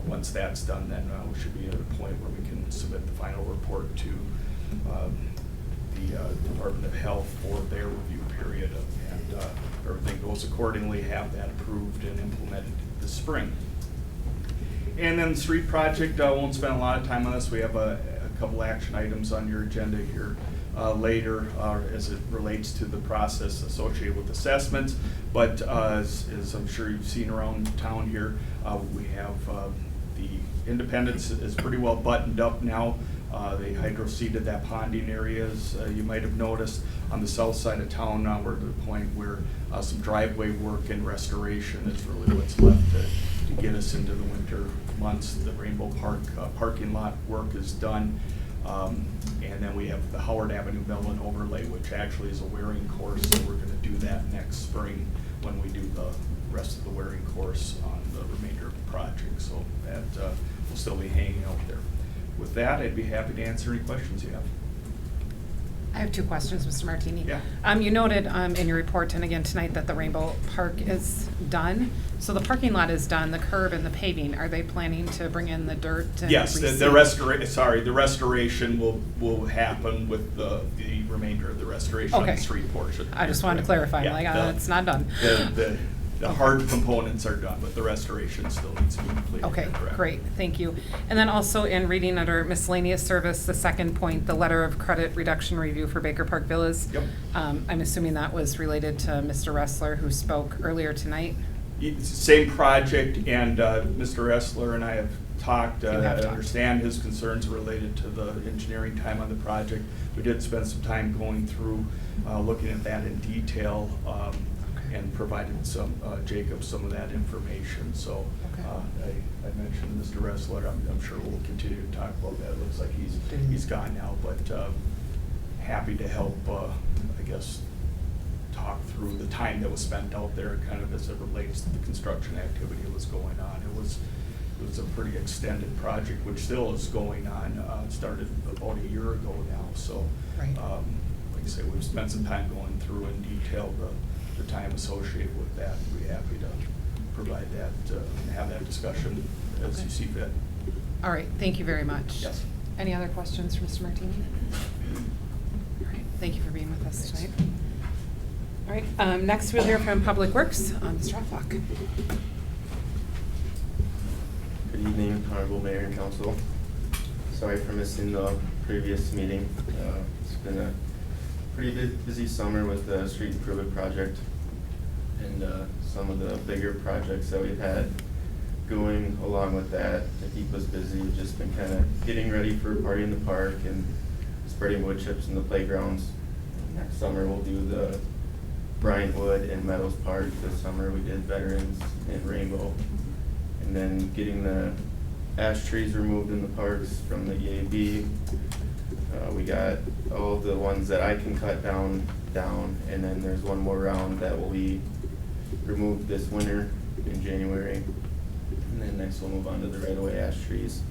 Once that's done, then we should be at a point where we can submit the final report to the Department of Health for their review period, and everything goes accordingly, have that approved and implemented this spring. And then the street project, I won't spend a lot of time on this. We have a couple action items on your agenda here later as it relates to the process associated with assessments. But as I'm sure you've seen around town here, we have the Independence is pretty well buttoned up now. They hydro-seeded that ponding areas. You might have noticed on the south side of town now we're at the point where some driveway work and restoration is really what's left to get us into the winter months. The Rainbow Park parking lot work is done. And then we have the Howard Avenue Melon overlay, which actually is a wearing course, so we're going to do that next spring when we do the rest of the wearing course on the remainder of the project. So that will still be hanging out there. With that, I'd be happy to answer any questions you have. I have two questions, Mr. Martini. Yeah. You noted in your report, and again tonight, that the Rainbow Park is done. So the parking lot is done, the curb and the paving. Are they planning to bring in the dirt? And Yes, the reseed? restoration will happen with the remainder of the restoration on Okay. the street portion. I just wanted to clarify. Yeah, I'm like, it's not done. The hard components are done, but the restoration still needs to be completed. Okay, Correct. great, thank you. And then also in reading under miscellaneous service, the second point, the letter of credit reduction review for Baker Park Villas. Yep. I'm assuming that was related to Mr. Ressler, who spoke earlier tonight. It's the same project, and Mr. Ressler and I have talked. You have I talked. understand his concerns related to the engineering time on the project. We did spend some time going through, looking at that in detail, and provided Jacob some of that information. So Okay. I mentioned Mr. Ressler. I'm sure we'll continue to talk about that. It looks like he's gone now, but happy to help, I guess, talk through the time that was spent out there kind of as it relates to the construction activity that was going on. It was a pretty extended project, which still is going on. It started about a year ago now. So Right. like I say, we've spent some time going through in detail the time associated with that. We'd be happy to provide that and have that discussion as Okay. you see fit. All right, thank you very much. Yes. Any other questions for Mr. Martini? All right, thank you for being with us tonight. All right, next we'll hear from Public Works, Mr. Hofflock. Good evening, Honorable Mayor and Council. Sorry for missing the previous meeting. It's been a pretty busy summer with the street improvement project and some of the bigger projects that we've had going along with that to keep us busy. We've just been kind of getting ready for Party in the Park and spreading wood chips in the playgrounds. Next summer we'll do the Bryantwood and Meadows Park. This summer we did Veterans and Rainbow. And then getting the ash trees removed in the parks from the EAB. We got all the ones that I can cut down, and then there's one more round that will be removed this winter in January. And then next we'll move on to the right-of-way ash trees.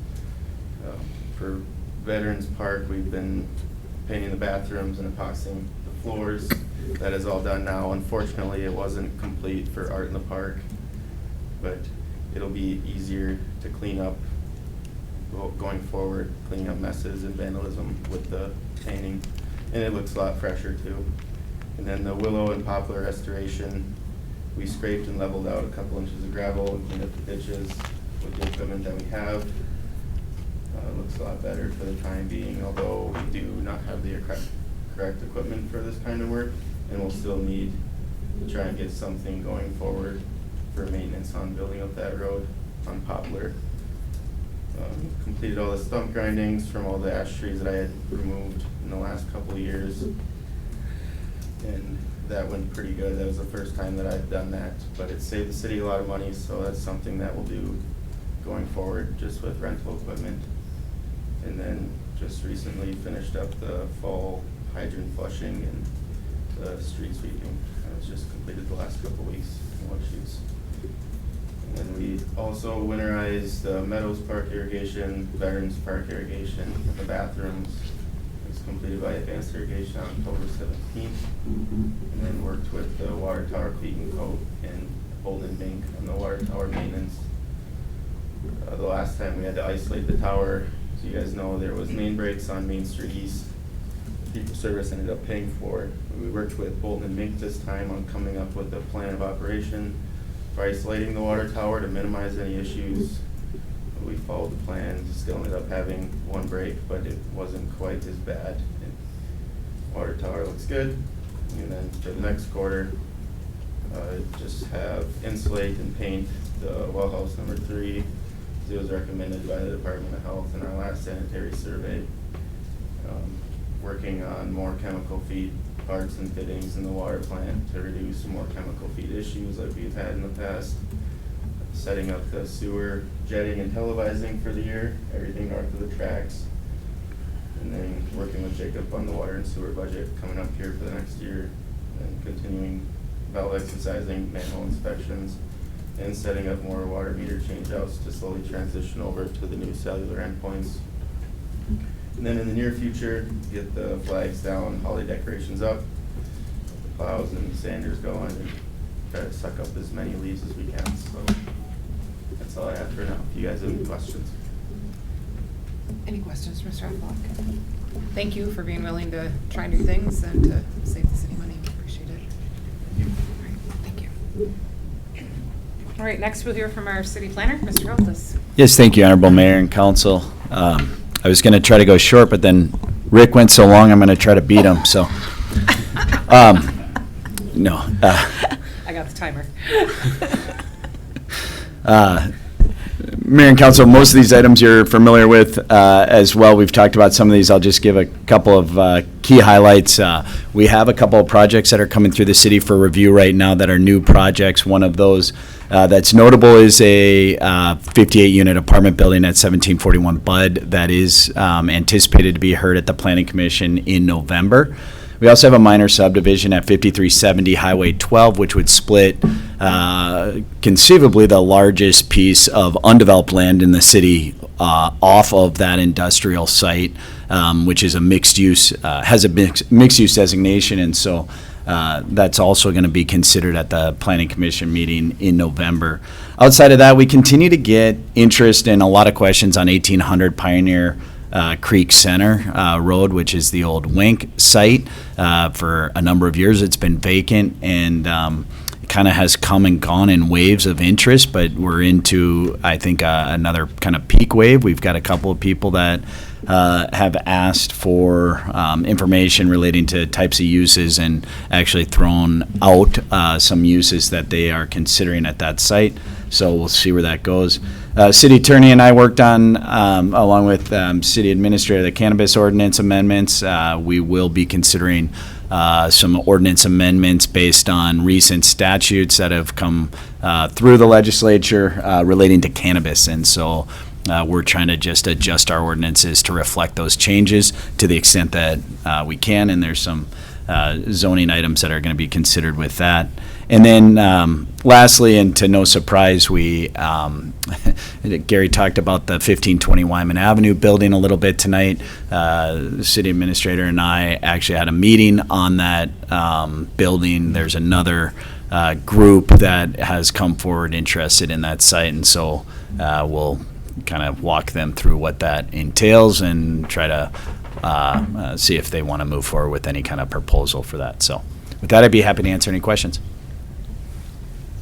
For Veterans Park, we've been painting the bathrooms and epoxying the floors. That is all done now. Unfortunately, it wasn't complete for Art in the Park, but it'll be easier to clean up going forward, cleaning up messes and vandalism with the painting, and it looks a lot fresher too. And then the willow and poplar restoration, we scraped and leveled out a couple inches of gravel and cleaned up the ditches with the equipment that we have. Looks a lot better for the time being, although we do not have the correct equipment for this kind of work, and we'll still need to try and get something going forward for maintenance on building up that road on Poplar. Completed all the stump grindings from all the ash trees that I had removed in the last couple of years. And that went pretty good. That was the first time that I've done that, but it saved the city a lot of money, so that's something that we'll do going forward, just with rental equipment. And then just recently finished up the fall hydrant flushing and the street sweeping. That was just completed the last couple of weeks in Water Shoots. And then we also winterized the Meadows Park irrigation, Veterans Park irrigation, and the bathrooms. It was completed by Advanced Irrigation on October 17th. And then worked with the water tower cleat and coat and Bolden Mink on the water tower maintenance. The last time we had to isolate the tower, so you guys know there was main breaks on Main Street East. People Service ended up paying for it. We worked with Bolden and Mink this time on coming up with a plan of operation for isolating the water tower to minimize any issues. We followed the plan, still ended up having one break, but it wasn't quite as bad. Water tower looks good. And then for the next quarter, just have insulate and paint the well house number 3. It was recommended by the Department of Health in our last sanitary survey. Working on more chemical feed parts and fittings in the water plant to reduce more chemical feed issues like we've had in the past. Setting up the sewer jetting and televising for the year, everything north of the tracks. And then working with Jacob on the water and sewer budget coming up here for the next year. And continuing valve exercising, manhole inspections, and setting up more water meter change-outs to slowly transition over to the new cellular endpoints. And then in the near future, get the flags down, holiday decorations up, the plows and sanders going, and try to suck up as many leaves as we can. So that's all I have for now. If you guys have any questions. Any questions, Mr. Adlock? Thank you for being willing to try new things and to save the city money. Appreciate it. All right, thank you. All right, next we'll hear from our city planner, Mr. Altus. Yes, thank you, Honorable Mayor and Council. I was going to try to go short, but then Rick went so long, I'm going to try to beat him. So, no. I got the timer. Mayor and Council, most of these items you're familiar with as well. We've talked about some of these. I'll just give a couple of key highlights. We have a couple of projects that are coming through the city for review right now that are new projects. One of those that's notable is a 58-unit apartment building at 1741 Bud that is anticipated to be heard at the Planning Commission in November. We also have a minor subdivision at 5370 Highway 12, which would split conceivably the largest piece of undeveloped land in the city off of that industrial site, which is a mixed use, has a mixed use designation, and so that's also going to be considered at the Planning Commission meeting in November. Outside of that, we continue to get interest and a lot of questions on 1800 Pioneer Creek Center Road, which is the old Wink site. For a number of years, it's been vacant and kind of has come and gone in waves of interest, but we're into, I think, another kind of peak wave. We've got a couple of people that have asked for information relating to types of uses and actually thrown out some uses that they are considering at that site. So we'll see where that goes. City Attorney and I worked on, along with City Administrator, the cannabis ordinance amendments. We will be considering some ordinance amendments based on recent statutes that have come through the legislature relating to cannabis. And so we're trying to just adjust our ordinances to reflect those changes to the extent that we can. And there's some zoning items that are going to be considered with that. And then lastly, and to no surprise, we Gary talked about the 1520 Wyman Avenue building a little bit tonight. The city administrator and I actually had a meeting on that building. There's another group that has come forward interested in that site, and so we'll kind of walk them through what that entails and try to see if they want to move forward with any kind of proposal for that. So with that, I'd be happy to answer any questions.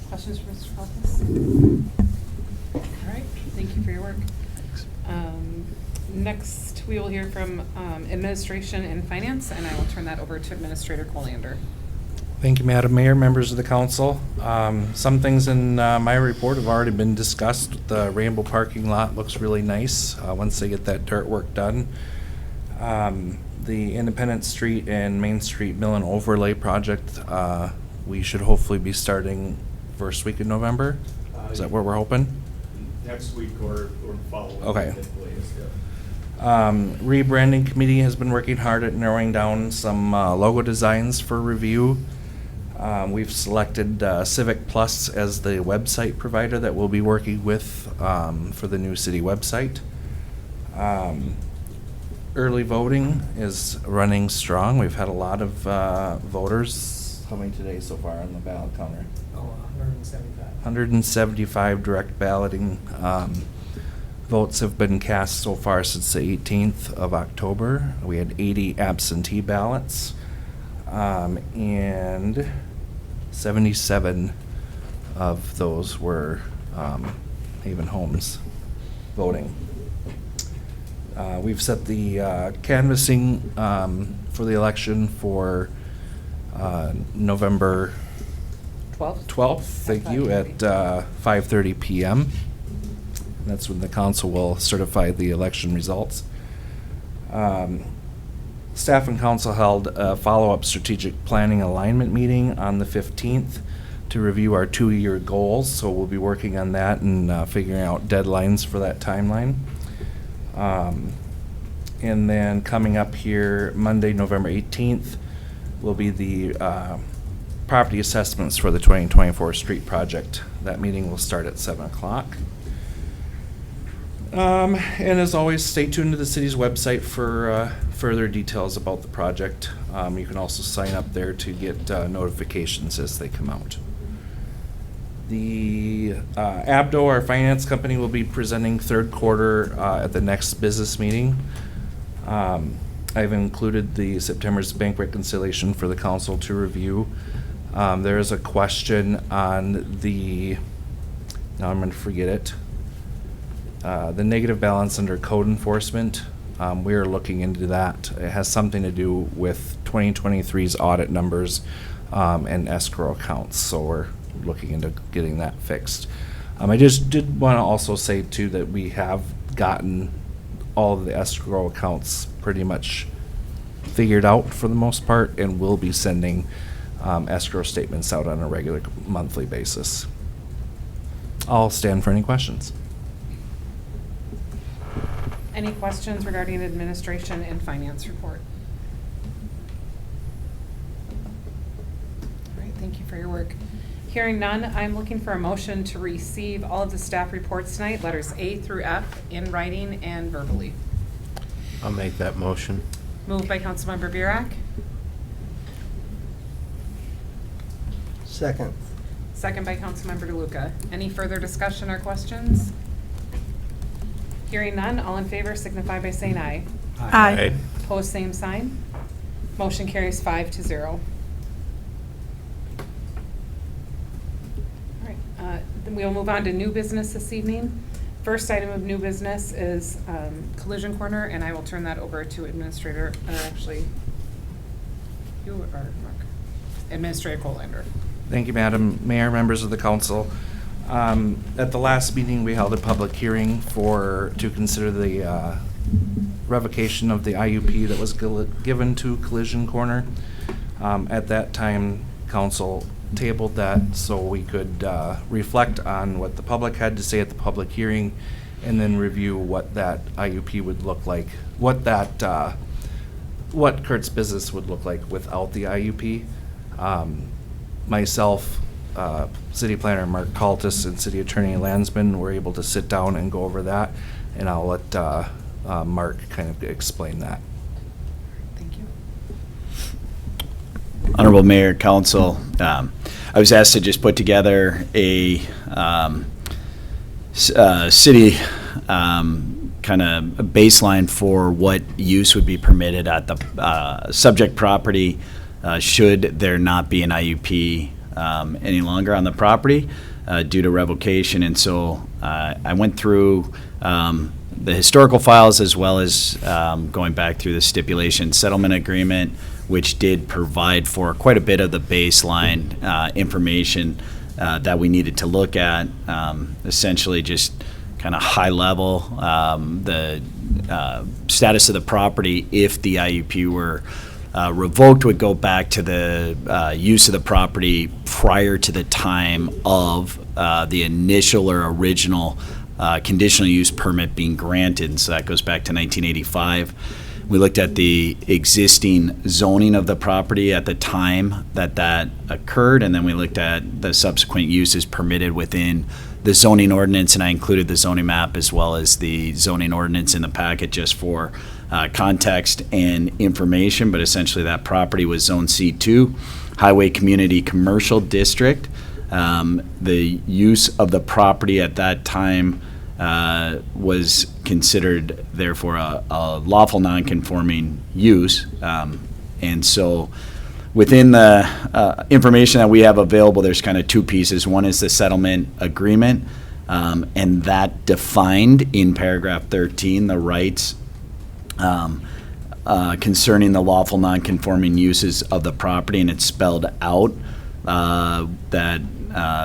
Questions for Mr. Falkus? All right, thank you for your work. Next, we will hear from Administration and Finance, and I will turn that over to Administrator Colander. Thank you, Madam Mayor, members of the council. Some things in my report have already been discussed. The Rainbow parking lot looks really nice once they get that dirt work done. The Independence Street and Main Street Mill and Overlay project, we should hopefully be starting first week in November. Is that what we're hoping? Next week or following. Okay. week, yeah. Rebranding committee has been working hard at narrowing down some logo designs for review. We've selected Civic Plus as the website provider that we'll be working with for the new city website. Early voting is running strong. We've had a lot of voters. How many today so far on the ballot counter? 175 direct balloting votes have been cast so far since the 18th of October. We had 80 absentee ballots, and 77 of those were Haven Homes voting. We've set the canvassing for the election for November 12th, thank you, at 5:30 p.m. That's when the council will certify the election results. Staff and council held a follow-up strategic planning alignment meeting on the 15th to review our 2-year goals, so we'll be working on that and figuring out deadlines for that timeline. And then coming up here, Monday, November 18th, will be the property assessments for the 2024 street project. That meeting will start at 7 o'clock. And as always, stay tuned to the city's website for further details about the project. You can also sign up there to get notifications as they come out. The Abdo, our finance company, will be presenting third quarter at the next business meeting. I've included the September's bank reconciliation for the council to review. There is a question on the, now I'm going to forget it, the negative balance under code enforcement. We are looking into that. It has something to do with 2023's audit numbers and escrow accounts, so we're looking into getting that fixed. I just did want to also say too that we have gotten all of the escrow accounts pretty much figured out for the most part, and we'll be sending escrow statements out on a regular monthly basis. I'll stand for any questions. Any questions regarding administration and finance report? All right, thank you for your work. Hearing none, I'm looking for a motion to receive all of the staff reports tonight, letters A through F, in writing and verbally. I'll make that motion. Moved by Councilmember Burak, Second. second by Councilmember DeLuca. Any further discussion or questions? Hearing none, all in favor signify by saying aye. Aye. Opposed, same sign. Motion carries 5-0. All right, then we'll move on to new business this evening. First item of new business is collision corner, and I will turn that over to Administrator, actually, you or Mark? Administrator Colander. Thank you, Madam Mayor, members of the council. At the last meeting, we held a public hearing to consider the revocation of the IUP that was given to Collision Corner. At that time, council tabled that so we could reflect on what the public had to say at the public hearing, and then review what that IUP would look like, what Kurt's business would look like without the IUP. Myself, City Planner Mark Kaltis, and City Attorney Landsman were able to sit down and go over that, and I'll let Mark kind of explain that. Thank you. Honorable Mayor, Council, I was asked to just put together a city kind of a baseline for what use would be permitted at the subject property should there not be an IUP any longer on the property due to revocation. And so I went through the historical files as well as going back through the stipulation settlement agreement which did provide for quite a bit of the baseline information that we needed to look at. Essentially just kind of high level, the status of the property if the IUP were revoked would go back to the use of the property prior to the time of the initial or original conditional use permit being granted. So that goes back to 1985. We looked at the existing zoning of the property at the time that that occurred, and then we looked at the subsequent uses permitted within the zoning ordinance, and I included the zoning map as well as the zoning ordinance in the packet just for context and information. But essentially that property was Zone C2, Highway Community Commercial District. The use of the property at that time was considered therefore a lawful non-conforming use. And so within the information that we have available, there's kind of two pieces. One is the settlement agreement, and that defined in paragraph 13 the rights concerning the lawful non-conforming uses of the property, and it's spelled out that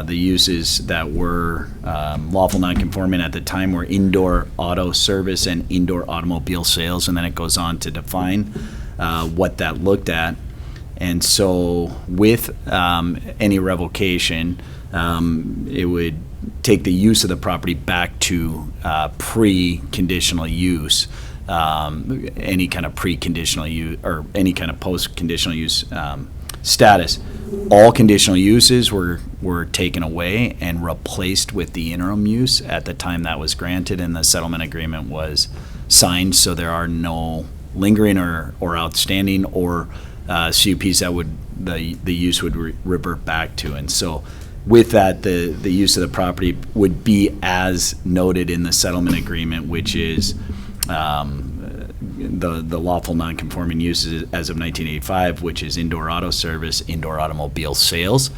the uses that were lawful non-conforming at the time were indoor auto service and indoor automobile sales, and then it goes on to define what that looked at. And so with any revocation, it would take the use of the property back to pre-conditional use, any kind of pre-conditional use or any kind of post-conditional use status. All conditional uses were taken away and replaced with the interim use at the time that was granted and the settlement agreement was signed, so there are no lingering or outstanding or CUPs that would the use would revert back to. And so with that, the use of the property would be as noted in the settlement agreement, which is the lawful non-conforming uses as of 1985, which is indoor auto service, indoor automobile sales.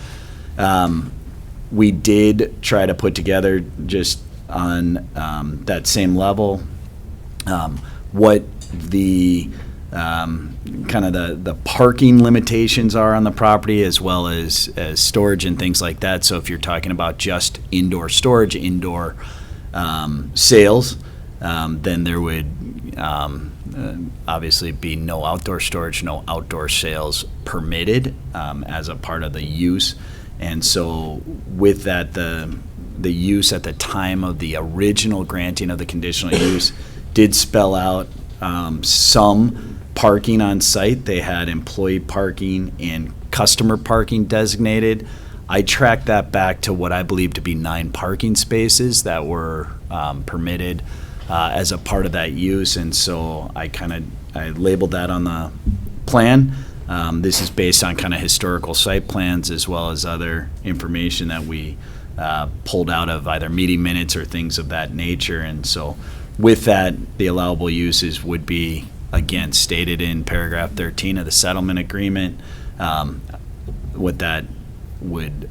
We did try to put together just on that same level what the kind of the parking limitations are on the property, as well as storage and things like that. So if you're talking about just indoor storage, indoor sales, then there would obviously be no outdoor storage, no outdoor sales permitted as a part of the use. And so with that, the use at the time of the original granting of the conditional use did spell out some parking on site. They had employee parking and customer parking designated. I tracked that back to what I believe to be 9 parking spaces that were permitted as a part of that use, and so I labeled that on the plan. This is based on kind of historical site plans as well as other information that we pulled out of either meeting minutes or things of that nature. And so with that, the allowable uses would be, again, stated in paragraph 13 of the settlement agreement. What that would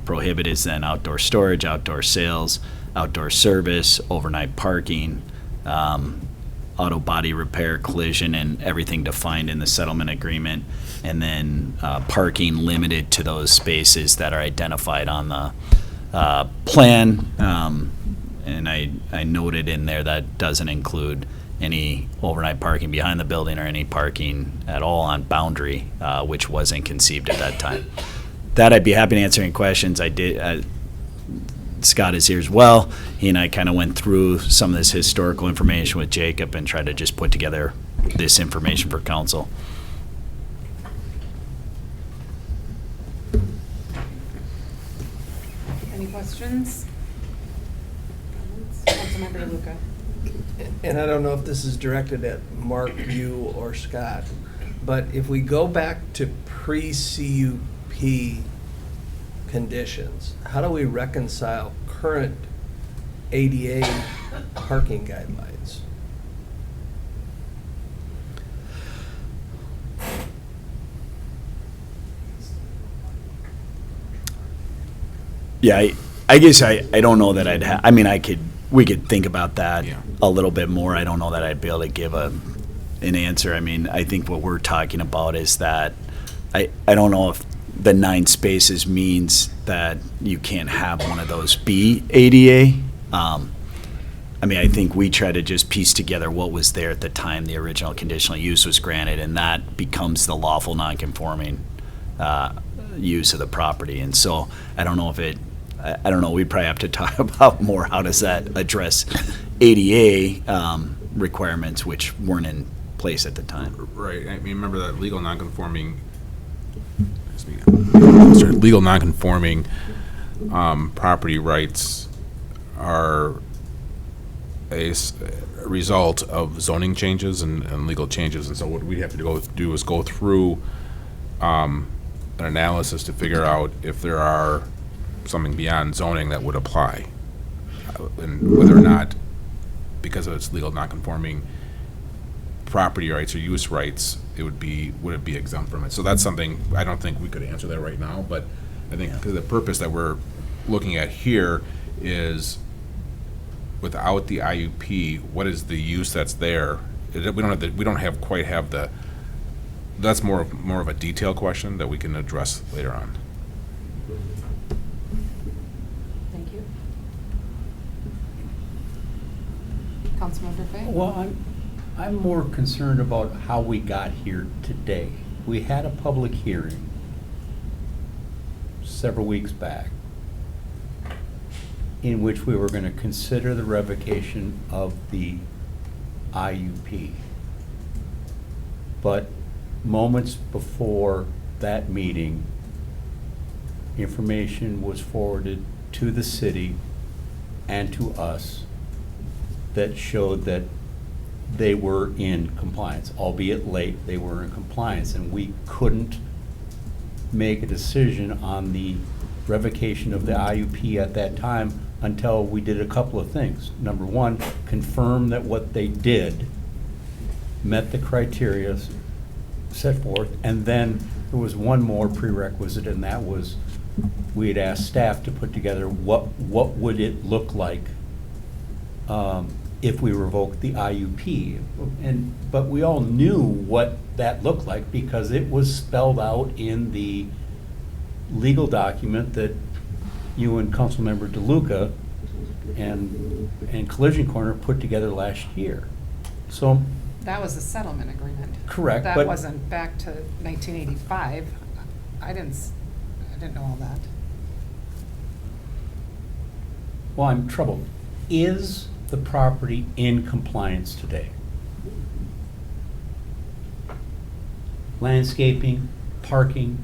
prohibit is then outdoor storage, outdoor sales, outdoor service, overnight parking, auto body repair, collision, and everything defined in the settlement agreement, and then parking limited to those spaces that are identified on the plan. And I noted in there that doesn't include any overnight parking behind the building or any parking at all on boundary, which wasn't conceived at that time. That I'd be happy to answer any questions. I did. Scott is here as well. He and I kind of went through some of this historical information with Jacob and tried to just put together this information for council. Any questions? Councilmember DeLuca. And I don't know if this is directed at Mark, you, or Scott, but if we go back to pre-CUP conditions, how do we reconcile current ADA parking guidelines? Yeah, I guess I don't know that I'd have, I mean, we could think about that a little bit more. I don't know that I'd be able to give an answer. I mean, I think what we're talking about is that I don't know if the 9 spaces means that you can't have one of those be ADA. I mean, I think we try to just piece together what was there at the time the original conditional use was granted, and that becomes the lawful nonconforming use of the property. And so I don't know if I don't know, we probably have to talk about more how does that address ADA requirements which weren't in place at the time. Right, I mean, remember that legal nonconforming property rights are a result of zoning changes and legal changes, and so what we have to do is go through an analysis to figure out if there are something beyond zoning that would apply, and whether or not, because of its legal nonconforming property rights or use rights, would it be exempt from it? So that's something, I don't think we could answer that right now, but I think the purpose that we're looking at here is, without the IUP, what is the use that's there? We don't quite have the. That's more of a detailed question that we can address later on. Thank you. Councilmember Fay? Well, I'm more concerned about how we got here today. We had a public hearing several weeks back in which we were going to consider the revocation of the IUP. But moments before that meeting, information was forwarded to the city and to us that showed that they were in compliance, albeit late, they were in compliance, and we couldn't make a decision on the revocation of the IUP at that time until we did a couple of things. Number one, confirm that what they did met the criteria set forth, and then there was one more prerequisite, and that was we had asked staff to put together what would it look like if we revoked the IUP. But we all knew what that looked like because it was spelled out in the legal document that you and Councilmember DeLuca and Collision Corner put together last year. So That was a settlement agreement. Correct, That but- wasn't back to 1985. I didn't know all that. well, I'm troubled. Is the property in compliance today? Landscaping, parking?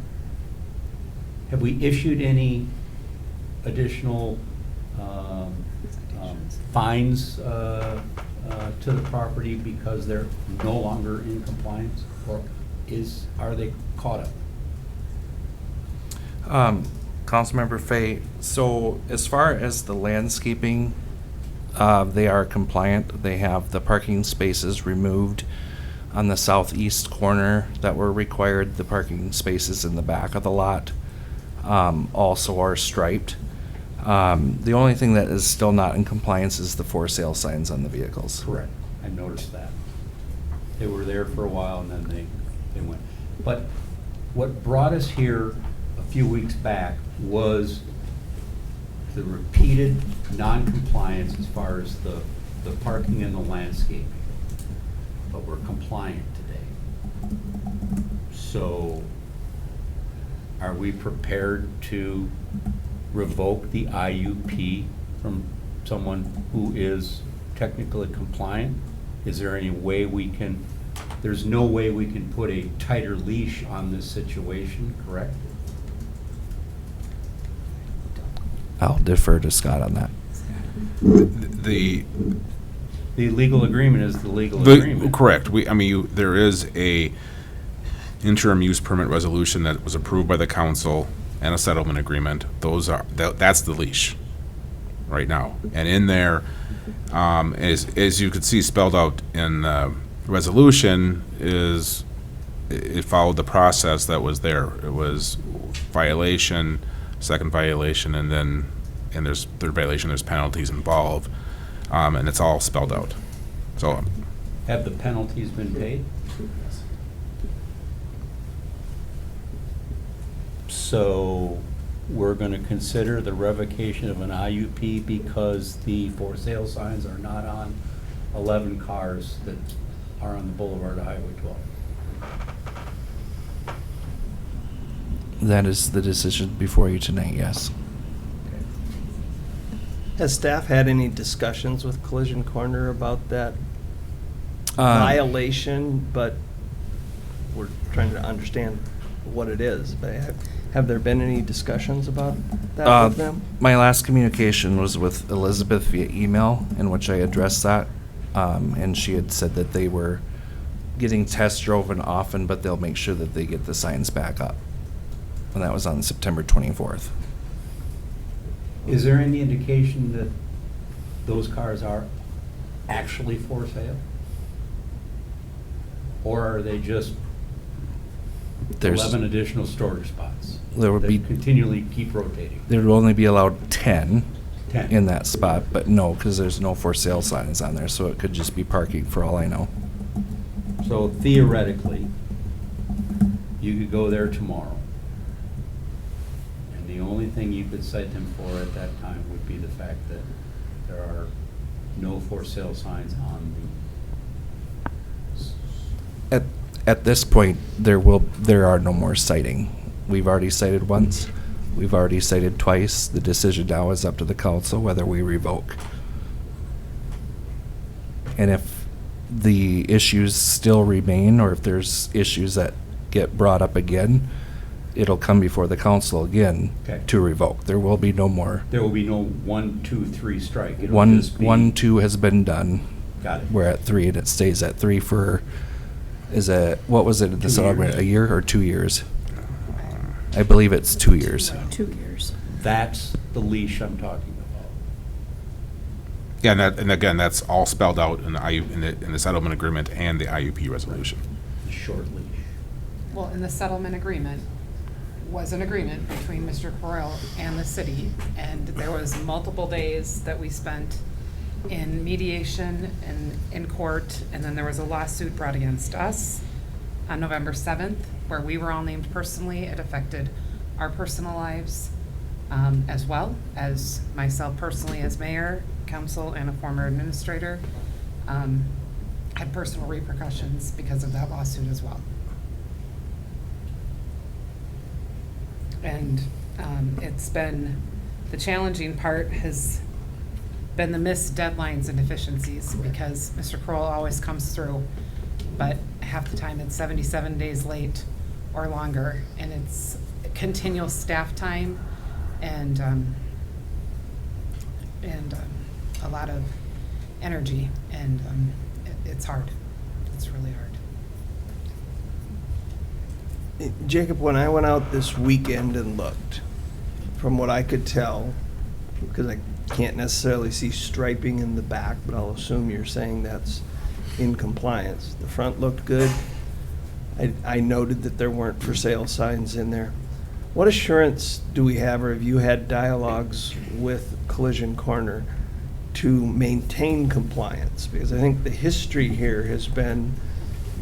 Have we issued any additional fines to the property because they're no longer in compliance? Or are they caught up? Councilmember Fay, so as far as the landscaping, they are compliant. They have the parking spaces removed on the southeast corner that were required. The parking spaces in the back of the lot also are striped. The only thing that is still not in compliance is the for sale signs on the vehicles. Correct. I noticed that. They were there for a while and then they went. But what brought us here a few weeks back was the repeated non-compliance as far as the parking and the landscaping. But we're compliant today. So are we prepared to revoke the IUP from someone who is technically compliant? Is there any way we can, there's no way we can put a tighter leash on this situation, correct? I'll defer to Scott on that. The legal agreement is the legal agreement. Correct. There is a interim use permit resolution that was approved by the council and a settlement agreement. That's the leash right now. And in there, as you could see spelled out in the resolution, it followed the process that was there. It was violation, second violation, and there's third violation, there's penalties involved, and it's all spelled out. So Have the penalties been paid? So we're gonna consider the revocation of an IUP because the for sale signs are not on 11 cars that are on the Boulevard of Highway 12. That is the decision before you tonight, yes. Has staff had any discussions with Collision Corner about that Um, violation? But we're trying to understand what it is. But have there been any discussions about that with them? My last communication was with Elizabeth via email, in which I addressed that. And she had said that they were getting test driven often, but they'll make sure that they get the signs back up. And that was on September 24th. Is there any indication that those cars are actually for sale? Or are they just There's- 11 additional storage spots? There would that be- continually keep rotating? There would only be allowed 10 10. in that spot, but no, because there's no for sale signs on there, so it could just be parking for all I know. So theoretically, you could go there tomorrow, and the only thing you could cite them for at that time would be the fact that there are no for sale signs on the. At this point, there are no more citing. We've already cited once. We've already cited twice. The decision now is up to the council whether we revoke. And if the issues still remain, or if there's issues that get brought up again, it'll come before the council again Okay. to revoke. There will be no more. There will be no 1, 2, 3 strike. It'll One, just be- 1, 2 has been done. Got it. We're at 3, and it stays at 3 for, what was it in the 2 settlement, years. a year or 2 years? I believe it's 2 years. 2 years. That's the leash I'm talking about. Yeah, and again, that's all spelled out in the settlement agreement and the IUP resolution. The short leash. Well, in the settlement agreement was an agreement between Mr. Correll and the city, and there was multiple days that we spent in mediation and in court, and then there was a lawsuit brought against us on November 7th, where we were all named personally. It affected our personal lives, as well as myself personally as mayor, council, and a former administrator. Had personal repercussions because of that lawsuit as well. And it's been, the challenging part has been the missed deadlines and deficiencies, because Mr. Kroll always comes through, but half the time it's 77 days late or longer, and it's continual staff time and a lot of energy, and it's hard. It's really hard. Jacob, when I went out this weekend and looked, from what I could tell, because I can't necessarily see striping in the back, but I'll assume you're saying that's in compliance. The front looked good. I noted that there weren't for sale signs in there. What assurance do we have, or have you had dialogues with Collision Corner to maintain compliance? Because I think the history here has been,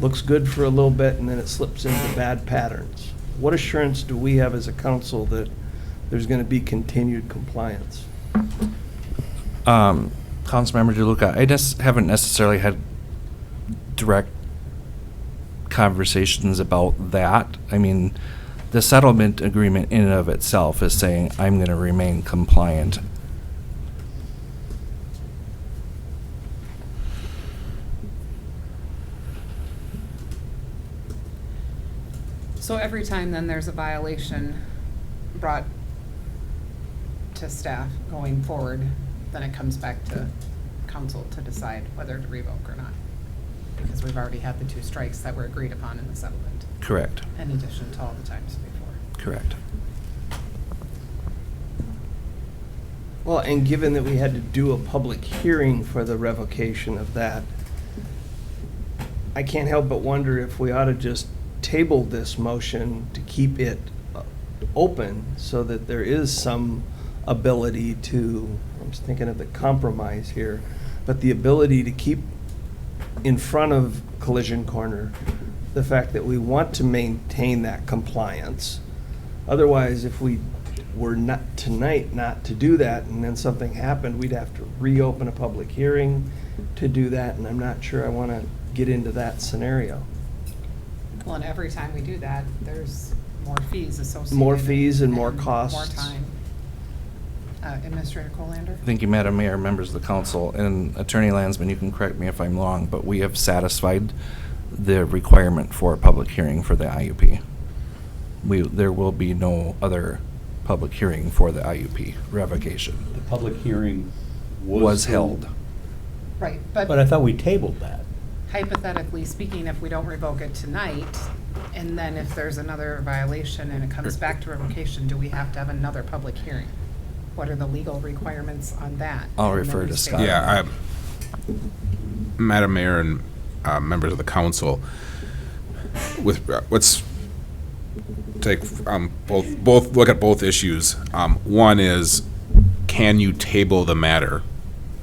looks good for a little bit and then it slips into bad patterns. What assurance do we have as a council that there's going to be continued compliance? Councilmember DeLuca, I just haven't necessarily had direct conversations about that. I mean, the settlement agreement in and of itself is saying I'm going to remain compliant. So every time then there's a violation brought to staff going forward, then it comes back to council to decide whether to revoke or not. Because we've already had the 2 strikes that were agreed upon in the settlement, Correct. in addition to all the times before. Correct. Well, and given that we had to do a public hearing for the revocation of that, I can't help but wonder if we ought to just table this motion to keep it open so that there is some ability to, I'm just thinking of the compromise here, but the ability to keep in front of Collision Corner, the fact that we want to maintain that compliance. Otherwise, if we were not tonight not to do that and then something happened, we'd have to reopen a public hearing to do that, and I'm not sure I want to get into that scenario. Well, and every time we do that, there's more fees associated. More fees and more costs. More time. Administrator Colander? Thank you, Madam Mayor, members of the council, and Attorney Landsman, you can correct me if I'm wrong, but we have satisfied the requirement for a public hearing for the IUP. There will be no other public hearing for the IUP revocation. The public hearing Was held. Right, But I thought we tabled that. hypothetically speaking, if we don't revoke it tonight, and then if there's another violation and it comes back to revocation, do we have to have another public hearing? What are the legal requirements on that? I'll And then refer we to stay- Scott. Yeah, Madam Mayor and members of the council, let's take both look at both issues. One is, can you table the matter,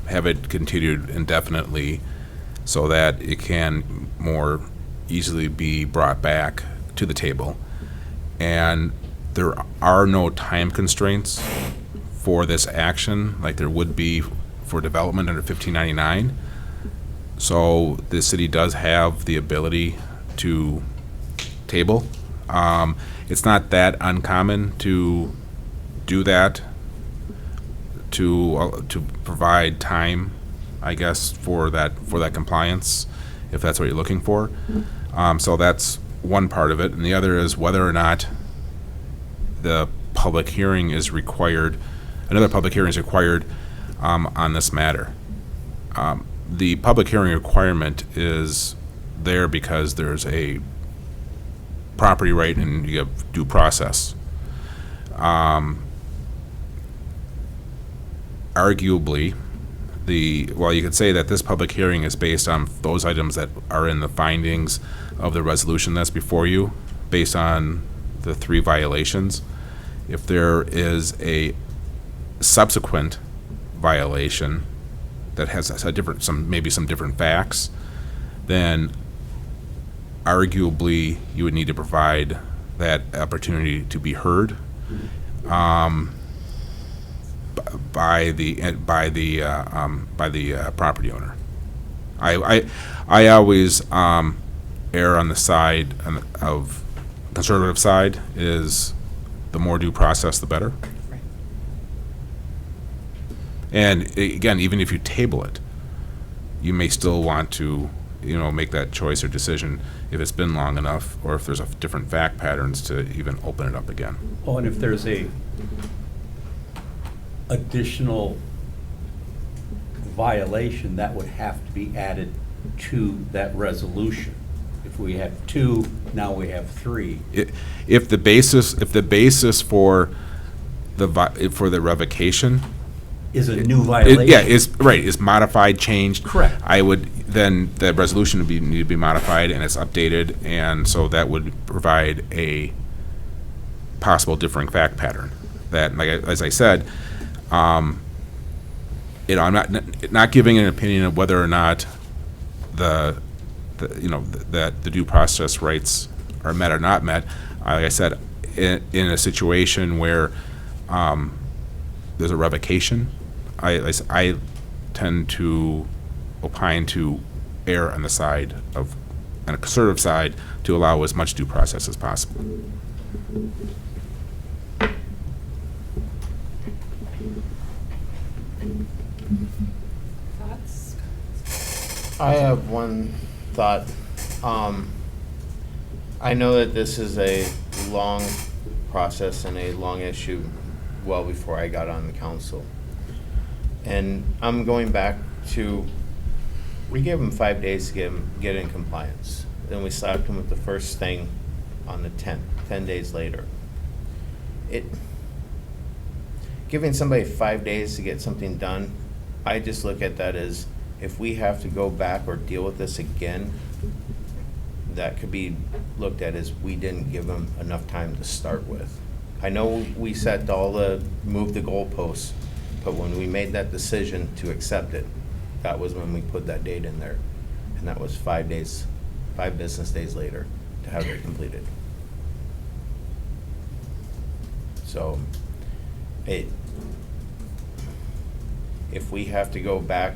have it continued indefinitely, so that it can more easily be brought back to the table? And there are no time constraints for this action, like there would be for development under 1599. So the city does have the ability to table. It's not that uncommon to do that, to provide time, I guess, for that compliance, if that's what you're looking for. So that's one part of it, and the other is whether or not the public hearing is required. Another public hearing is required on this matter. The public hearing requirement is there because there's a property right and you have due process. Arguably, you could say that this public hearing is based on those items that are in the findings of the resolution that's before you, based on the 3 violations. If there is a subsequent violation that has maybe some different facts, then arguably you would need to provide that opportunity to be heard by the property owner. I always err on the side of conservative side, is the more due process, the better. Right. And again, even if you table it, you may still want to, make that choice or decision if it's been long enough, or if there's different fact patterns to even open it up again. Oh, and if there's a additional violation, that would have to be added to that resolution. If we have 2, now we have 3. If the basis for the revocation Is a new violation. is modified, changed. Correct. Then the resolution would need to be modified and it's updated, and so that would provide a possible differing fact pattern. That, as I said, I'm not giving an opinion of whether or not that the due process rights are met or not met. Like I said, in a situation where there's a revocation, I tend to opine to err on the side of, on a conservative side, to allow as much due process as possible. Thoughts? I have one thought. I know that this is a long process and a long issue well before I got on the council. And I'm going back to, we gave them 5 days to get in compliance. Then we slapped them with the first thing on the 10th, 10 days later. Giving somebody 5 days to get something done, I just look at that as, if we have to go back or deal with this again, that could be looked at as we didn't give them enough time to start with. I know we set move the goalposts, but when we made that decision to accept it, that was when we put that date in there. and that was 5 days, 5 business days later to have it completed. So, if we have to go back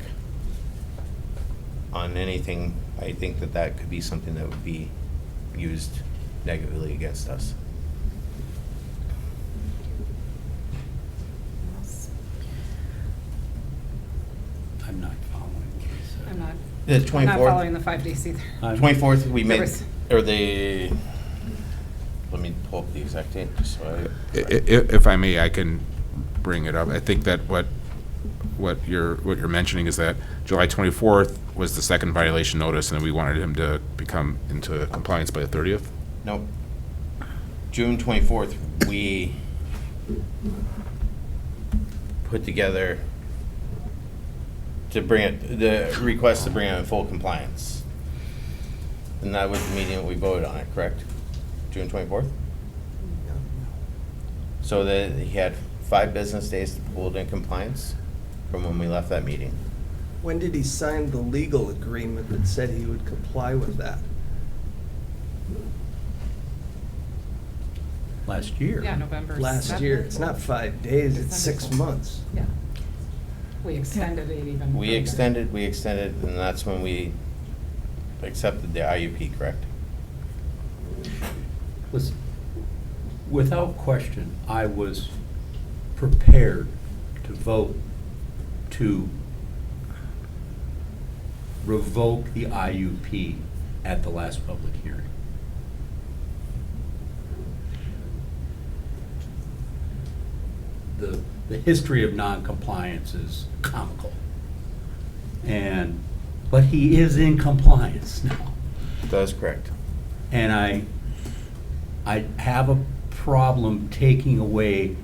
on anything, I think that that could be something that would be used negatively against us. I'm not following what you said. I'm not. The I'm not 24th? following the 5 days either. 24th, we There made, was- or the, let me pull up the exact date, just so I. If I may, I can bring it up. I think that what you're mentioning is that July 24th was the second violation notice, and we wanted him to become into compliance by the 30th? Nope. June 24th, we put together to bring it, the request to bring it in full compliance. And that was the meeting that we voted on it, correct? June 24th? So that he had 5 business days to pull it in compliance from when we left that meeting. When did he sign the legal agreement that said he would comply with that? Last year. Yeah, November. Last year. It's not 5 days, it's 6 months. Yeah. We extended it even. We further. extended, and that's when we accepted the IUP, correct? Listen, without question, I was prepared to vote to revoke the IUP at the last public hearing. The history of noncompliance is comical. But he is in compliance now. That is correct. And I have a problem taking away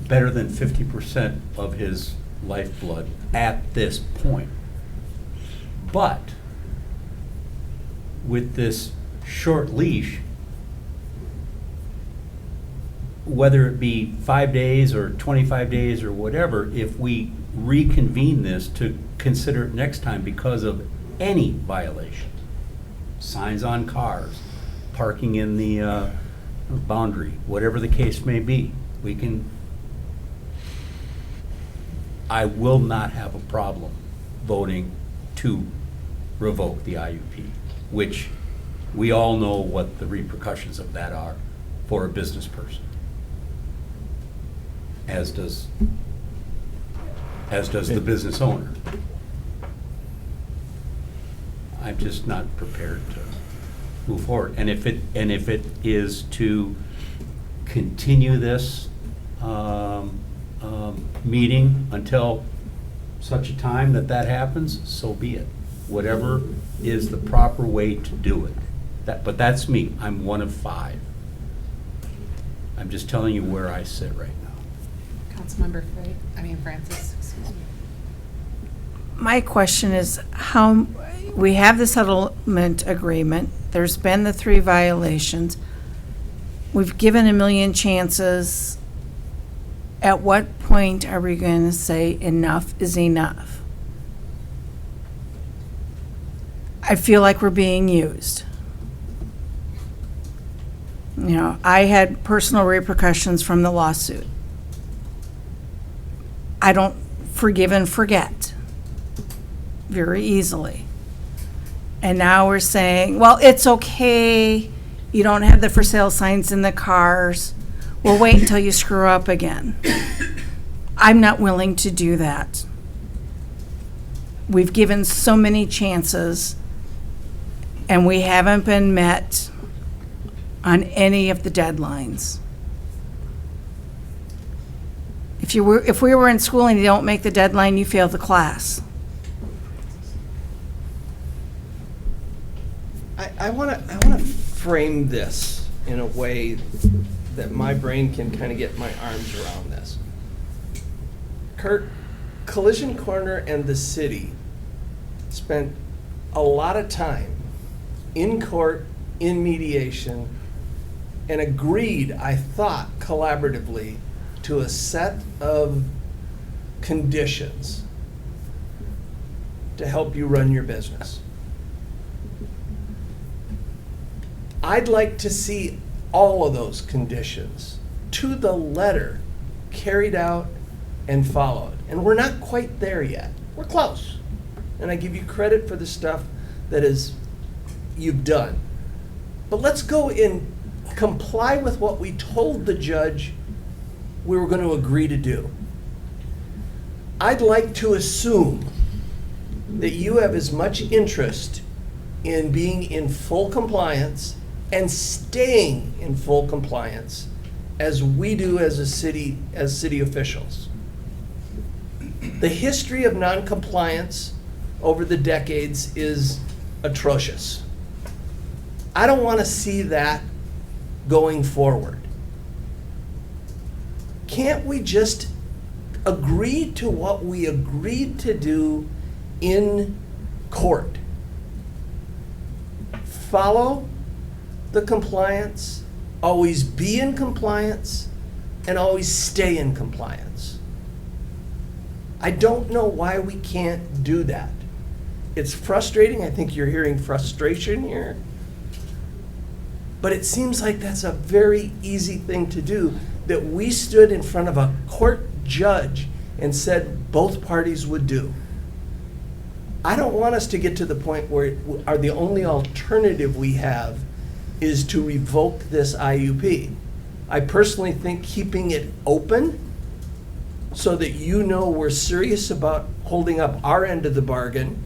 better than 50% of his lifeblood at this point. But with this short leash, whether it be 5 days or 25 days or whatever, if we reconvene this to consider it next time because of any violation, signs on cars, parking in the boundary, whatever the case may be, I will not have a problem voting to revoke the IUP, which we all know what the repercussions of that are for a business person. As does the business owner. I'm just not prepared to move forward. And if it is to continue this meeting until such a time that happens, so be it. Whatever is the proper way to do it. But that's me. I'm one of 5. I'm just telling you where I sit right now. Councilmember Francis, excuse me. My question is how, we have the settlement agreement, there's been the 3 violations, we've given a million chances. At what point are we going to say enough is enough? I feel like we're being used. You know, I had personal repercussions from the lawsuit. I don't forgive and forget very easily. And now we're saying, well, it's okay, you don't have the for sale signs in the cars, we'll wait until you screw up again. I'm not willing to do that. We've given so many chances, and we haven't been met on any of the deadlines. If we were in school and you don't make the deadline, you fail the class. I want to frame this in a way that my brain can kind of get my arms around this. Kurt, Collision Corner and the city spent a lot of time in court, in mediation, and agreed, I thought, collaboratively, to a set of conditions to help you run your business. I'd like to see all of those conditions to the letter carried out and followed. And we're not quite there yet. We're close. And I give you credit for the stuff that you've done. But let's go and comply with what we told the judge we were going to agree to do. I'd like to assume that you have as much interest in being in full compliance and staying in full compliance as we do as city officials. The history of noncompliance over the decades is atrocious. I don't want to see that going forward. Can't we just agree to what we agreed to do in court? Follow the compliance, always be in compliance, and always stay in compliance. I don't know why we can't do that. It's frustrating. I think you're hearing frustration here. But it seems like that's a very easy thing to do, that we stood in front of a court judge and said both parties would do. I don't want us to get to the point where the only alternative we have is to revoke this IUP. I personally think keeping it open so that you know we're serious about holding up our end of the bargain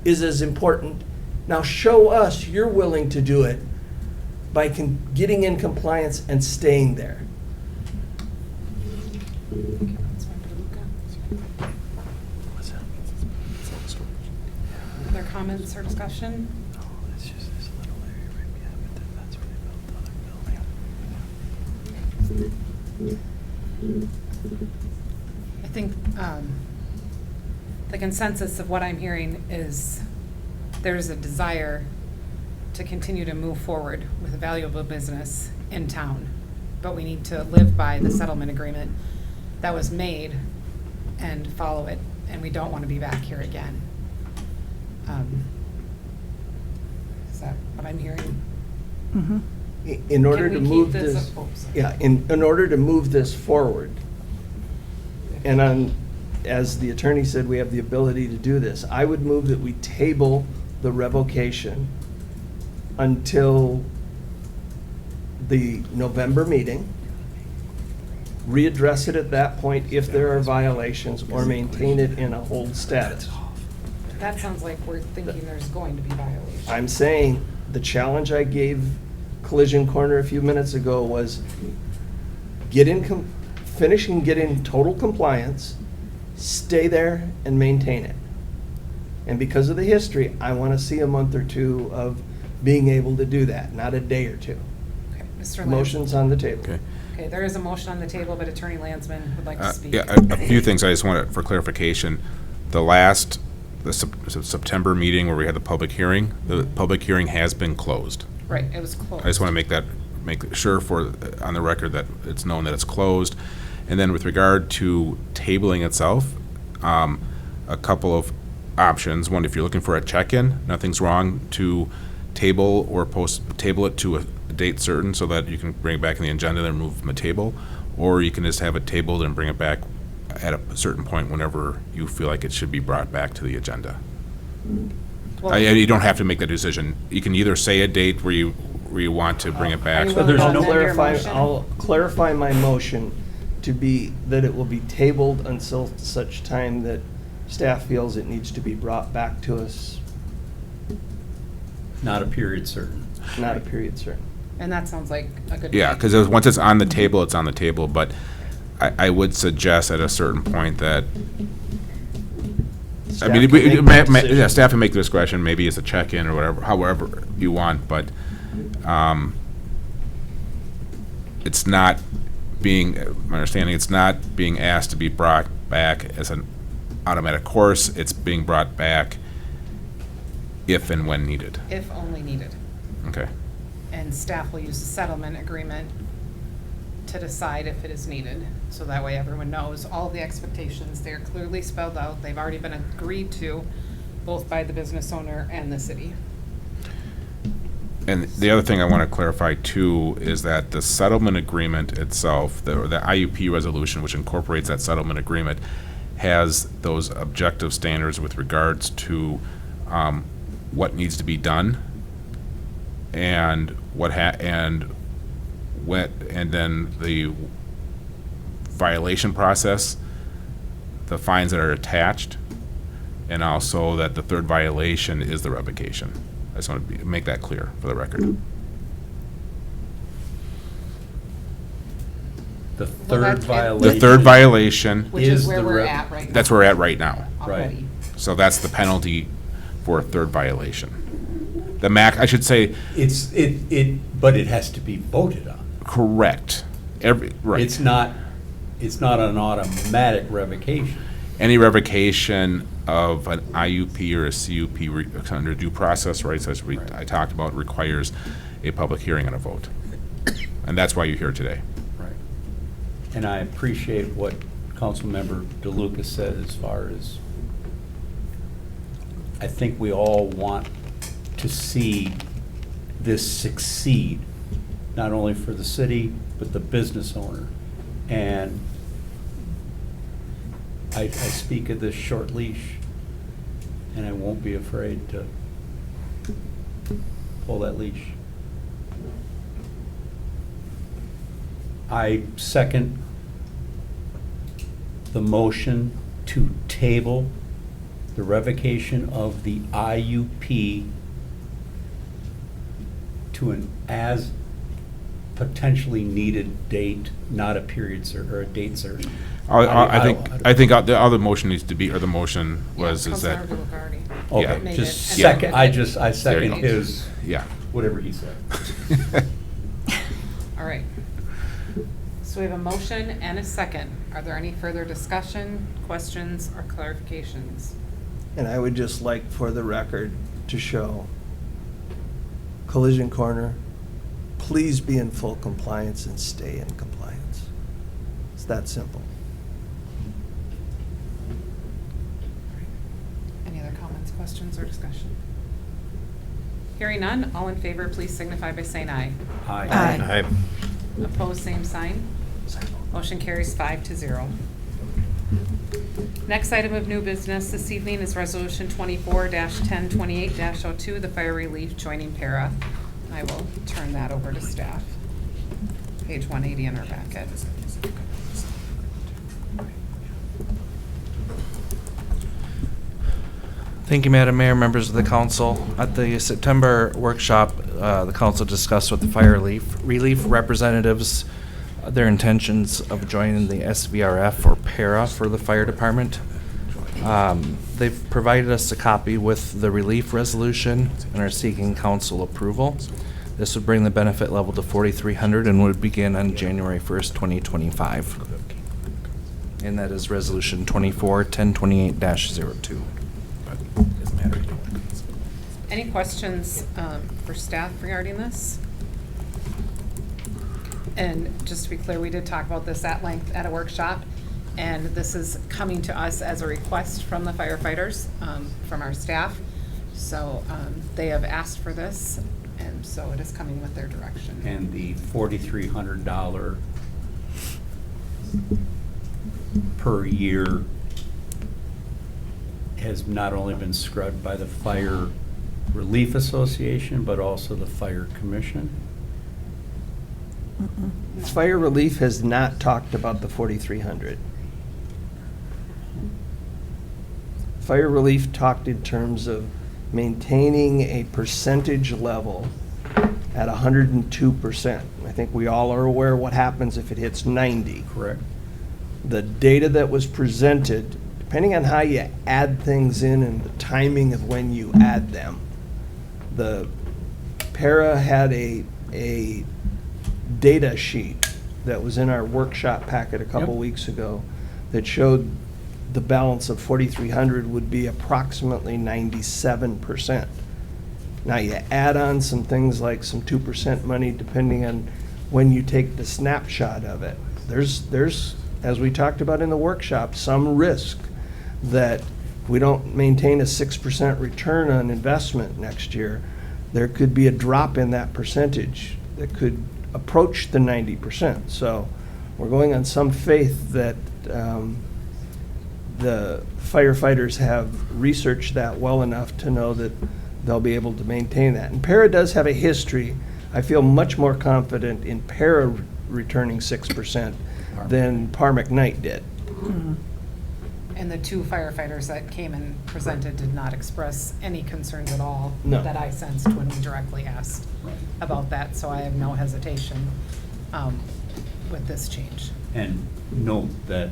is as important. Now show us you're willing to do it by getting in compliance and staying there. Other comments or discussion? I think the consensus of what I'm hearing is there's a desire to continue to move forward with a valuable business in town, but we need to live by the settlement agreement that was made and follow it, and we don't want to be back here again. Is that what I'm hearing? Mm-hmm. In order Can to we keep move this this, up? Oh, sorry. yeah, in order to move this forward, and as the attorney said, we have the ability to do this, I would move that we table the revocation until the November meeting, readdress it at that point if there are violations, or maintain it in a hold status. That sounds like we're thinking there's going to be violations. I'm saying the challenge I gave Collision Corner a few minutes ago was finish and get in total compliance, stay there and maintain it. And because of the history, I want to see a month or two of being able to do that, not a day or two. Okay, Mr. Landsman. Motion's on the table. Okay. Okay, there is a motion on the table, but Attorney Landsman would like to speak. Yeah, a few things I just wanted for clarification. The September meeting where we had the public hearing has been closed. Right, it was closed. I just want to make sure on the record that it's known that it's closed. And then with regard to tabling itself, a couple of options. One, if you're looking for a check-in, nothing's wrong to table it to a date certain so that you can bring it back in the agenda and remove from the table. Or you can just have it tabled and bring it back at a certain point whenever you feel like it should be brought back to the agenda. Well- You don't have to make that decision. You can either say a date where you want to bring it back. Are you So there's willing to no amend your clarify, motion? I'll clarify my motion to be that it will be tabled until such time that staff feels it needs to be brought back to us, Not a period certain. not a period certain. And that sounds like a good. Yeah, plan. because once it's on the table, it's on the table, but I would suggest at a certain point that, I Staff mean, can make that decision. yeah, staff can make the discretion, maybe it's a check-in or whatever, however you want, but it's not my understanding, it's not being asked to be brought back as an automatic course, it's being brought back if and when needed. If only needed. Okay. And staff will use the settlement agreement to decide if it is needed. So that way everyone knows all the expectations. They're clearly spelled out. They've already been agreed to, both by the business owner and the city. And the other thing I want to clarify too is that the settlement agreement itself, the IUP resolution, which incorporates that settlement agreement, has those objective standards with regards to what needs to be done and and then the violation process, the fines that are attached, and also that the third violation is the revocation. I just want to make that clear for the record. The Well, third that's it. violation. The third violation, Which is Is where the we're rev- at right now. that's where we're at right now. Already. So that's the penalty for a third violation. The I should say, But it has to be voted on. correct. Right. It's not an automatic revocation. Any revocation of an IUP or a CUP under due process rights, as I talked about, requires a public hearing and a vote. And that's why you're here today. Right. And I appreciate what Councilmember DeLuca said as far as, I think we all want to see this succeed, not only for the city, but the business owner. And I speak of this short leash, and I won't be afraid to pull that leash. I second the motion to table the revocation of the IUP to an as potentially needed date, not a period or a date certain. I think the other motion needs to be, or the motion was, is that, Councilmember Lucardi. Yeah. Okay, Made just it. second, I There second you go. his, yeah. whatever he said. All right. So we have a motion and a second. Are there any further discussion, questions, or clarifications? And I would just like for the record to show Collision Corner, please be in full compliance and stay in compliance. It's that simple. Any other comments, questions, or discussion? Hearing none, all in favor, please signify by saying aye. Aye. Opposed, same sign. Motion carries 5-0. Next item of new business this evening is Resolution 24-1028-02, the fire relief joining para. I will turn that over to staff. Page 180 in our packet. Thank you, Madam Mayor, members of the council. At the September workshop, the council discussed with the fire relief representatives their intentions of joining the SVRF or para for the fire department. They've provided us a copy with the relief resolution and are seeking council approval. This would bring the benefit level to 4,300 and would begin on January 1st, 2025. And that is Resolution 24-1028-02. Any questions for staff regarding this? And just to be clear, we did talk about this at length at a workshop, and this is coming to us as a request from the firefighters, from our staff. So they have asked for this, and so it is coming with their direction. And the $4,300 per year has not only been scrubbed by the Fire Relief Association, but also the Fire Commission. Fire Relief has not talked about the 4,300. Fire Relief talked in terms of maintaining a percentage level at 102%. I think we all are aware what happens if it hits 90. Correct. The data that was presented, depending on how you add things in and the timing of when you add them, the para had a data sheet that was in our workshop packet a couple Yep. weeks ago that showed the balance of 4,300 would be approximately 97%. Now you add on some things like some 2% money depending on when you take the snapshot of it. There's, as we talked about in the workshop, some risk that we don't maintain a 6% return on investment next year, there could be a drop in that percentage that could approach the 90%. So we're going on some faith that the firefighters have researched that well enough to know that they'll be able to maintain that. And Para does have a history. I feel much more confident in Para returning 6% than Par McKnight did. And the two firefighters that came and presented did not express any concerns at all No. that I sensed when we directly asked about that, so I have no hesitation with this change. And note that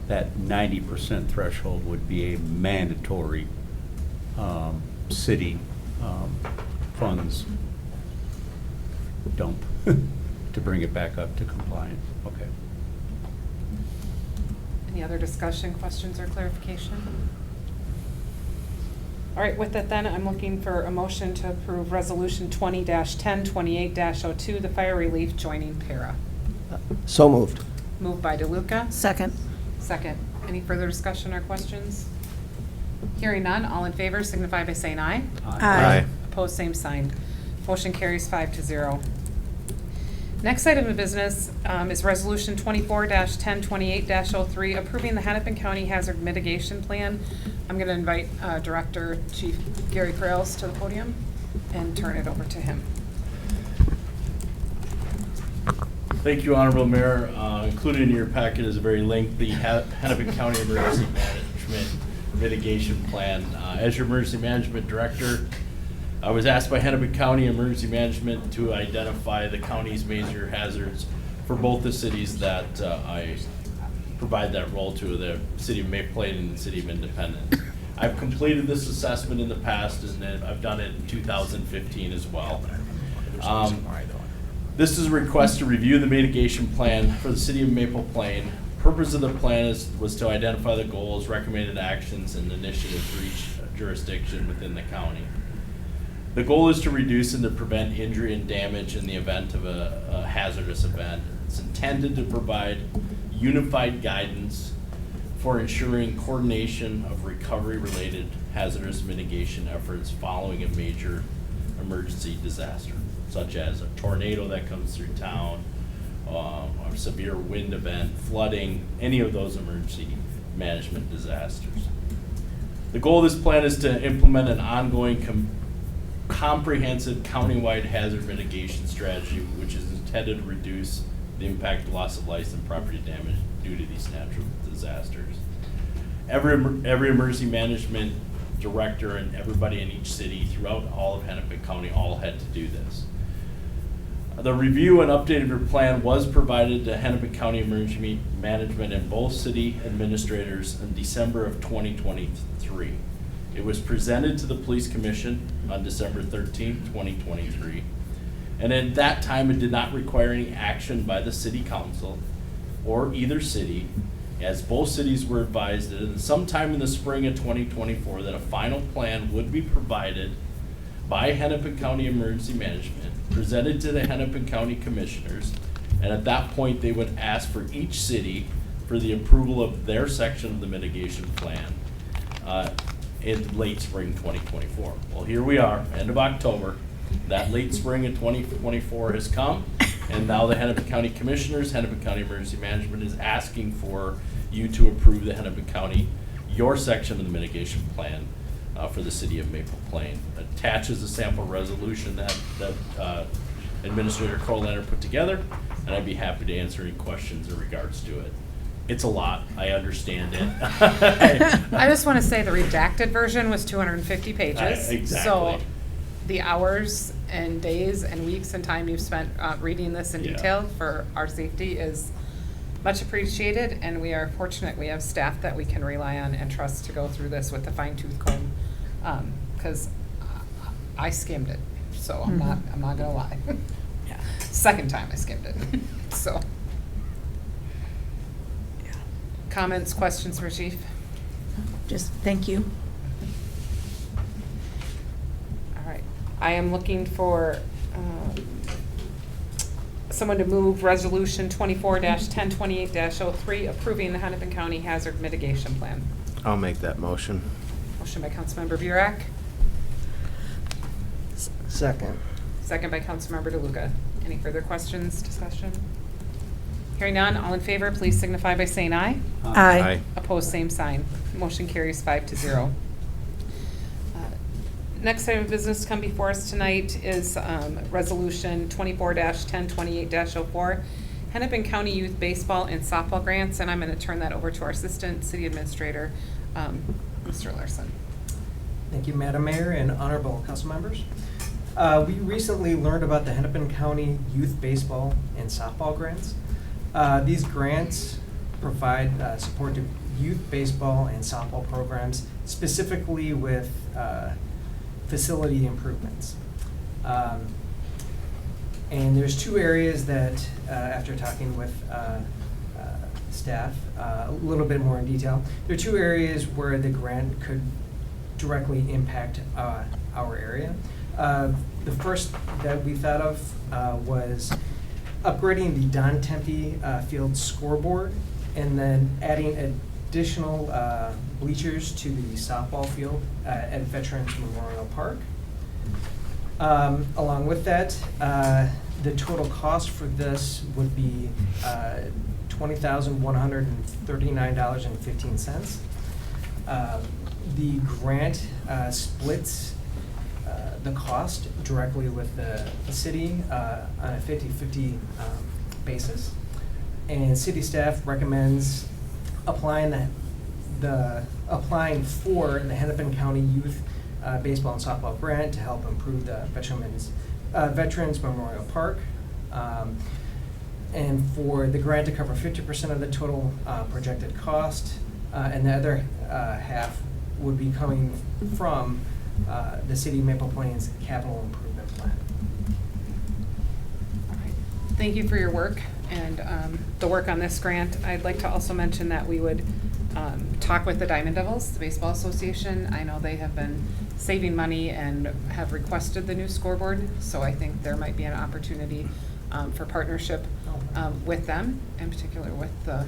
that 90% threshold would be a mandatory city funds dump to bring it back up to compliant. Okay. Any other discussion, questions, or clarification? All right, with that then, I'm looking for a motion to approve Resolution 20-1028-02, the fire relief joining Para. So moved. Moved by DeLuca. Second. Second. Any further discussion or questions? Hearing none, all in favor signify by saying aye. Aye. Opposed, same sign. Motion carries 5-0. Next item of business is Resolution 24-1028-03, approving the Hennepin County Hazard Mitigation Plan. I'm going to invite Director Chief Gary Krales to the podium and turn it over to him. Thank you, Honorable Mayor. Included in your packet is a very lengthy Hennepin County Emergency Management Mitigation Plan. As your Emergency Management Director, I was asked by Hennepin County Emergency Management to identify the county's major hazards for both the cities that I provide that role to, the City of Maple Plain and the City of Independence. I've completed this assessment in the past, and I've done it in 2015 as well. This is a request to review the mitigation plan for the City of Maple Plain. Purpose of the plan was to identify the goals, recommended actions, and initiatives for each jurisdiction within the county. The goal is to reduce and to prevent injury and damage in the event of a hazardous event. It's intended to provide unified guidance for ensuring coordination of recovery-related hazardous mitigation efforts following a major emergency disaster, such as a tornado that comes through town, a severe wind event, flooding, any of those emergency management disasters. The goal of this plan is to implement an ongoing comprehensive countywide hazard mitigation strategy, which is intended to reduce the impact of loss of life and property damage due to these natural disasters. Every emergency management director and everybody in each city throughout all of Hennepin County all had to do this. The review and updated plan was provided to Hennepin County Emergency Management and both city administrators in December of 2023. It was presented to the Police Commission on December 13th, 2023. And at that time, it did not require any action by the City Council or either city, as both cities were advised that sometime in the spring of 2024 that a final plan would be provided by Hennepin County Emergency Management, presented to the Hennepin County Commissioners, and at that point they would ask for each city for the approval of their section of the mitigation plan in late spring 2024. Well, here we are, end of October. That late spring of 2024 has come, and now the Hennepin County Commissioners, Hennepin County Emergency Management is asking for you to approve the Hennepin County, your section of the mitigation plan for the City of Maple Plain. Attaches a sample resolution that Administrator Colander put together, and I'd be happy to answer any questions in regards to it. It's a lot, I understand it. I just want to say the redacted version was 250 pages. Exactly. So the hours and days and weeks and time you've spent reading this in Yeah. detail for our safety is much appreciated, and we are fortunate we have staff that we can rely on and trust to go through this with a fine-tooth comb, because I skimmed it, so I'm not gonna lie. Yeah. Second time I skimmed it, so. Comments, questions for Chief? Just thank you. All right, I am looking for someone to move Resolution 24-1028-03, approving the Hennepin County Hazard Mitigation Plan. I'll make that motion. Motion by Councilmember Burek, Second. Second by Councilmember DeLuca. Any further questions, discussion? Hearing none, all in favor, please signify by saying aye. Aye. Opposed, same sign. Motion carries 5-0. Next item of business to come before us tonight is Resolution 24-1028-04, Hennepin County Youth Baseball and Softball Grants, and I'm going to turn that over to our Assistant City Administrator, Mr. Larson. Thank you, Madam Mayor and honorable council members. We recently learned about the Hennepin County Youth Baseball and Softball Grants. These grants provide support to youth baseball and softball programs, specifically with facility improvements. And there's two areas that, after talking with staff a little bit more in detail, there are two areas where the grant could directly impact our area. The first that we thought of was upgrading the Don Tempe field scoreboard and then adding additional bleachers to the softball field at Veterans Memorial Park. Along with that, the total cost for this would be $20,139.15. The grant splits the cost directly with the city on a 50-50 basis. And city staff recommends applying for the Hennepin County Youth Baseball and Softball Grant to help improve the Veterans Memorial Park. And for the grant to cover 50% of the total projected cost, and the other half would be coming from the City of Maple Plains Capital Improvement Plan. Thank you for your work and the work on this grant. I'd like to also mention that we would talk with the Diamond Devils, the Baseball Association. I know they have been saving money and have requested the new scoreboard, so I think there might be an opportunity for partnership with them, in particular with the,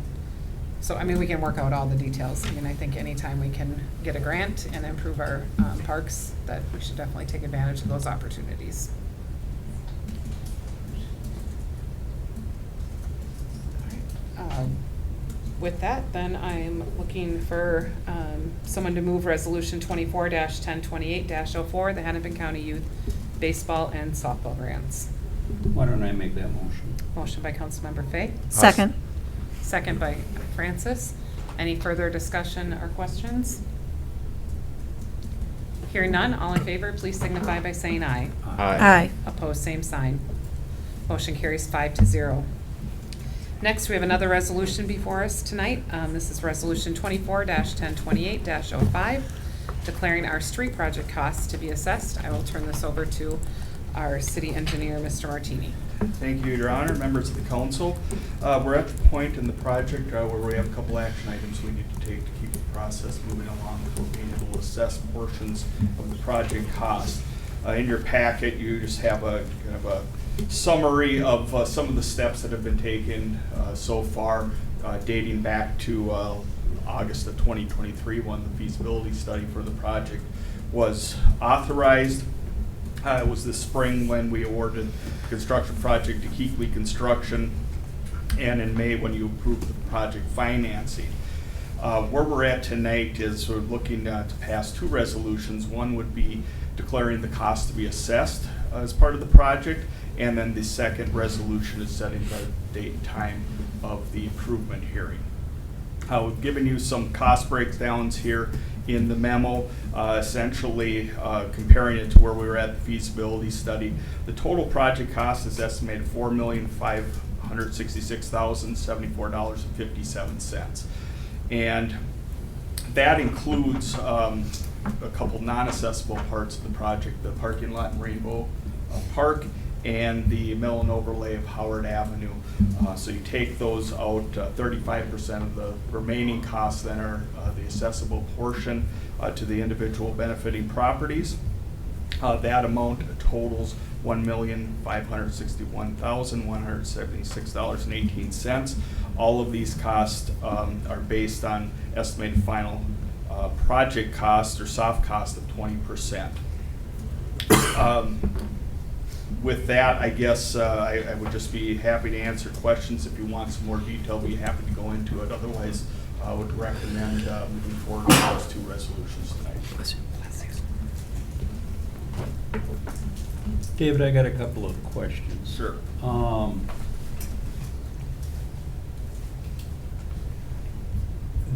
so I mean, we can work out all the details. I mean, I think anytime we can get a grant and improve our parks, that we should definitely take advantage of those opportunities. With that, then I'm looking for someone to move Resolution 24-1028-04, the Hennepin County Youth Baseball and Softball Grants. Why don't I make that motion? Motion by Councilmember Fay. Second. Second by Francis. Any further discussion or questions? Hearing none, all in favor, please signify by saying aye. Aye. Opposed, same sign. Motion carries 5-0. Next, we have another resolution before us tonight. This is Resolution 24-1028-05, declaring our street project costs to be assessed. I will turn this over to our city engineer, Mr. Martini. Thank you, Your Honor, members of the council. We're at the point in the project where we have a couple action items we need to take to keep the process moving along with being able to assess portions of the project cost. In your packet, you just have a kind of a summary of some of the steps that have been taken so far, dating back to August of 2023, when the feasibility study for the project was authorized. It was this spring when we awarded the construction project to Keekly Construction, and in May when you approved the project financing. Where we're at tonight is we're looking to pass two resolutions. One would be declaring the cost to be assessed as part of the project, and then the second resolution is setting the date and time of the improvement hearing. We've given you some cost breakdowns here in the memo, essentially comparing it to where we were at the feasibility study. The total project cost is estimated $4,566,074.57. And that includes a couple non-assessable parts of the project, the parking lot in Rainbow Park and the mill and overlay of Howard Avenue. So you take those out, 35% of the remaining costs then are the assessable portion to the individual benefiting properties. That amount totals $1,561,176.18. All of these costs are based on estimated final project cost or soft cost of 20%. With that, I guess I would just be happy to answer questions. If you want some more detail, be happy to go into it. Otherwise, I would recommend moving forward with those two resolutions tonight. David, I got a couple of questions. Sure.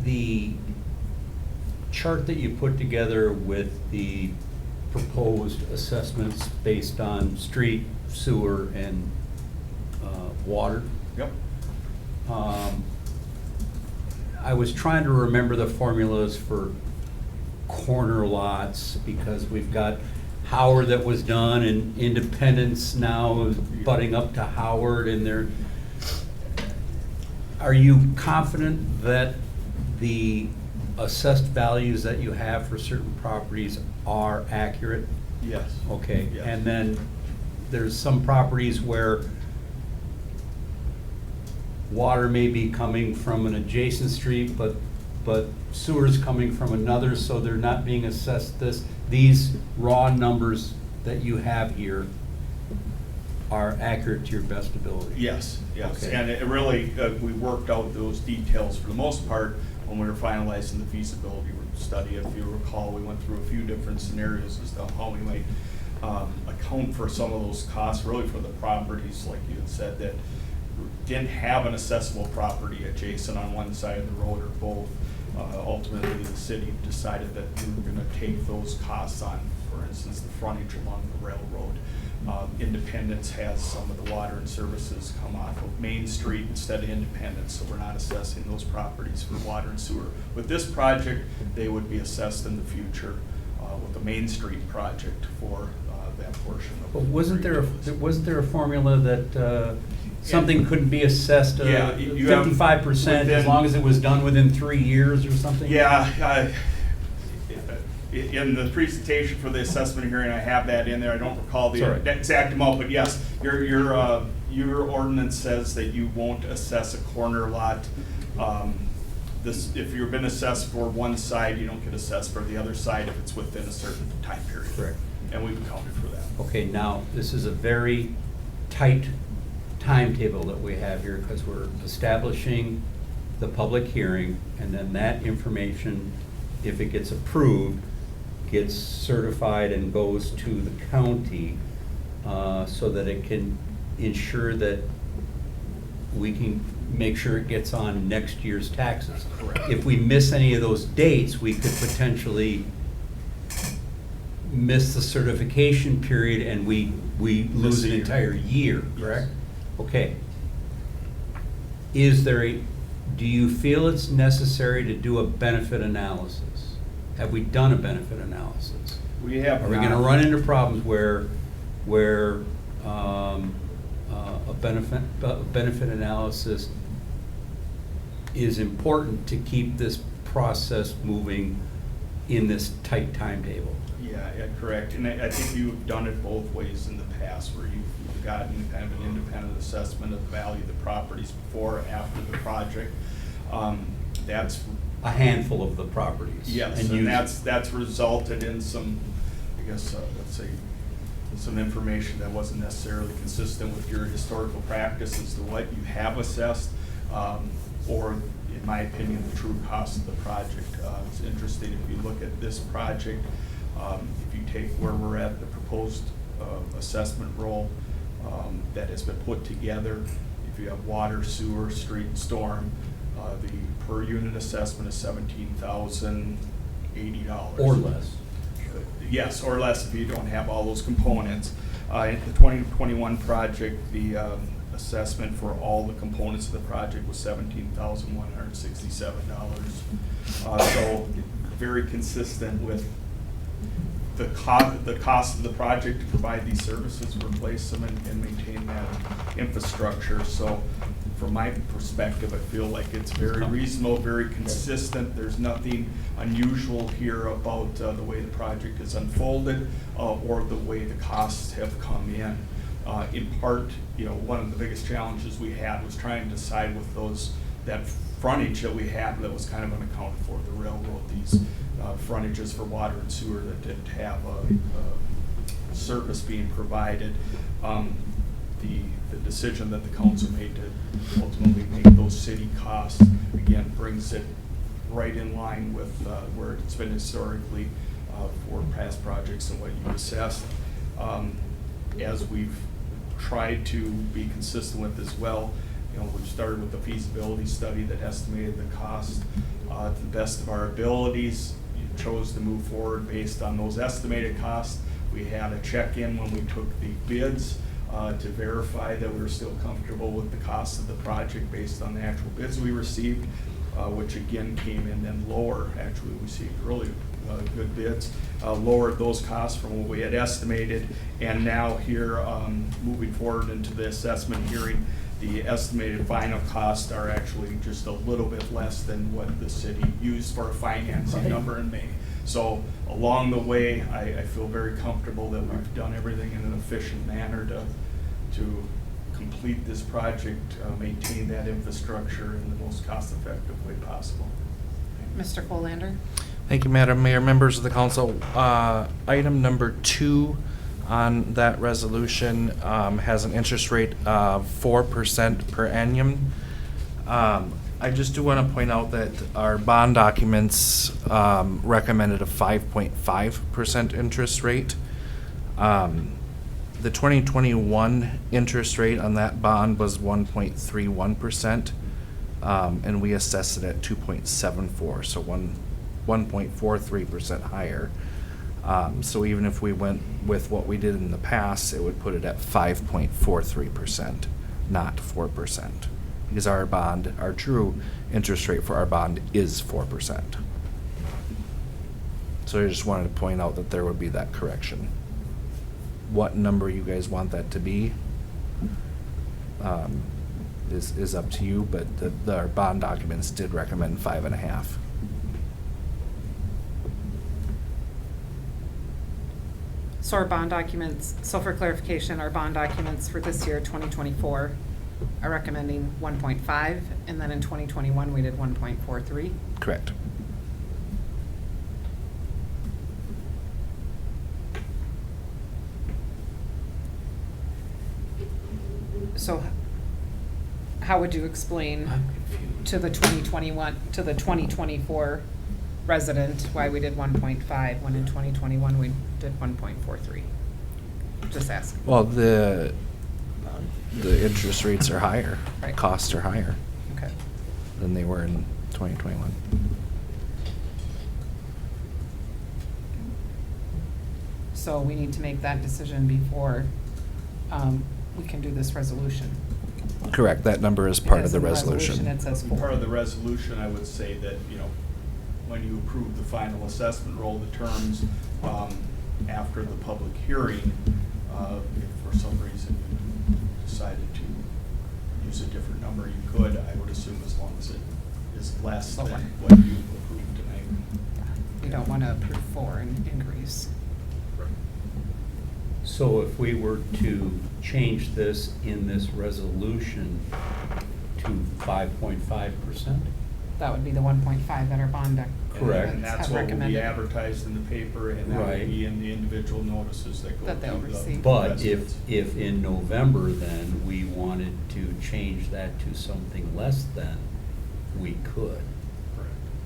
The chart that you put together with the proposed assessments based on street, sewer, and water. Yep. I was trying to remember the formulas for corner lots, because we've got Howard that was done, and Independence now is butting up to Howard, and they're, are you confident that the assessed values that you have for certain properties are accurate? Yes. Okay, Yes. and then there's some properties where water may be coming from an adjacent street, but sewer's coming from another, so they're not being assessed these raw numbers that you have here are accurate to your best ability? Yes, yes. Okay. And it really, we worked out those details for the most part when we were finalizing the feasibility study. If you recall, we went through a few different scenarios as to how we might account for some of those costs, really for the properties, like you had said, that didn't have an accessible property adjacent on one side of the road or both. Ultimately, the city decided that we were going to take those costs on, for instance, the frontage along the railroad. Independence has some of the water and services come off of Main Street instead of Independence, so we're not assessing those properties for water and sewer. With this project, they would be assessed in the future with the Main Street project for that portion of. But wasn't there a formula that something couldn't be assessed Yeah, you have 55% as within- long as it was done within 3 years or something? Yeah, in the presentation for the assessment hearing, I have that in there. I don't recall the Sorry. exact amount, but yes, your ordinance says that you won't assess a corner lot. If you've been assessed for one side, you don't get assessed for the other side if it's within a certain time period. Correct. And we've accounted for that. Okay, now, this is a very tight timetable that we have here, because we're establishing the public hearing, and then that information, if it gets approved, gets certified and goes to the county, so that it can ensure that we can make sure it gets on next year's taxes. Correct. If we miss any of those dates, we could potentially miss the certification period, and we lose an year. entire year, Yes. correct? Okay. Do you feel it's necessary to do a benefit analysis? Have we done a benefit analysis? We have Are we gonna not- run into problems where a benefit analysis is important to keep this process moving in this tight timetable? Yeah, correct. And I think you've done it both ways in the past, where you've gotten kind of an independent assessment of the value of the properties before or after the project. That's A handful of the properties? yes, And and you- that's resulted in some, I guess, let's say, some information that wasn't necessarily consistent with your historical practice as to what you have assessed, or, in my opinion, the true cost of the project. It's interesting, if you look at this project, if you take where we're at, the proposed assessment roll that has been put together, if you have water, sewer, street, and storm, the per unit assessment is $17,080. Or less? Yes, or less if you don't have all those components. In the 2021 project, the assessment for all the components of the project was $17,167. So very consistent with the cost of the project to provide these services, replace them, and maintain that infrastructure. So from my perspective, I feel like it's very reasonable, very consistent. There's nothing unusual here about the way the project is unfolded or the way the costs have come in. In part, one of the biggest challenges we had was trying to decide with that frontage that we had that was kind of unaccounted for, the railroad, these frontages for water and sewer that didn't have service being provided. The decision that the council made to ultimately make those city costs, again, brings it right in line with where it's been historically for past projects and what you assessed. As we've tried to be consistent with as well, we've started with the feasibility study that estimated the cost to the best of our abilities. You chose to move forward based on those estimated costs. We had a check-in when we took the bids to verify that we were still comfortable with the cost of the project based on the actual bids we received, which again came in then lower. Actually, we received really good bids, lowered those costs from what we had estimated. And now here, moving forward into the assessment hearing, the estimated final costs are actually just a little bit less than what the city used for a financing number in May. So along the way, I feel very comfortable that we've done everything in an efficient manner to complete this project, maintain that infrastructure in the most cost-effective way possible. Mr. Colander? Thank you, Madam Mayor, members of the council. Item number 2 on that resolution has an interest rate of 4% per annum. I just do want to point out that our bond documents recommended a 5.5% interest rate. The 2021 interest rate on that bond was 1.31%, and we assessed it at 2.74, so 1.43% higher. So even if we went with what we did in the past, it would put it at 5.43%, not 4%. Because our true interest rate for our bond is 4%. So I just wanted to point out that there would be that correction. What number you guys want that to be is up to you, but our bond documents did recommend 5.5. So our bond documents, so for clarification, our bond documents for this year, 2024, are recommending 1.5, and then in 2021, we did 1.43. Correct. So how would you explain to the 2024 resident why we did 1.5 when in 2021 we did 1.43? Just asking. Well, the interest rates are higher. Right. Costs are higher. Okay. Than they were in 2021. So we need to make that decision before we can do this resolution. Correct, that number is part of Because the in resolution. It says 4. Part of the resolution, I would say that, when you approve the final assessment roll, the terms after the public hearing, if for some reason you decided to use a different number, you could, I would assume, as long as it is less than what you approved tonight. You don't want to approve 4 and increase. So if we were to change this in this resolution to 5.5%? That would be the 1.5 that our bond Correct. And that's have what will be recommended. advertised in the paper, and that will Right. be in the individual notices that go That they'll to the receive. But residents. if in November then we wanted to change that to something less than, we could.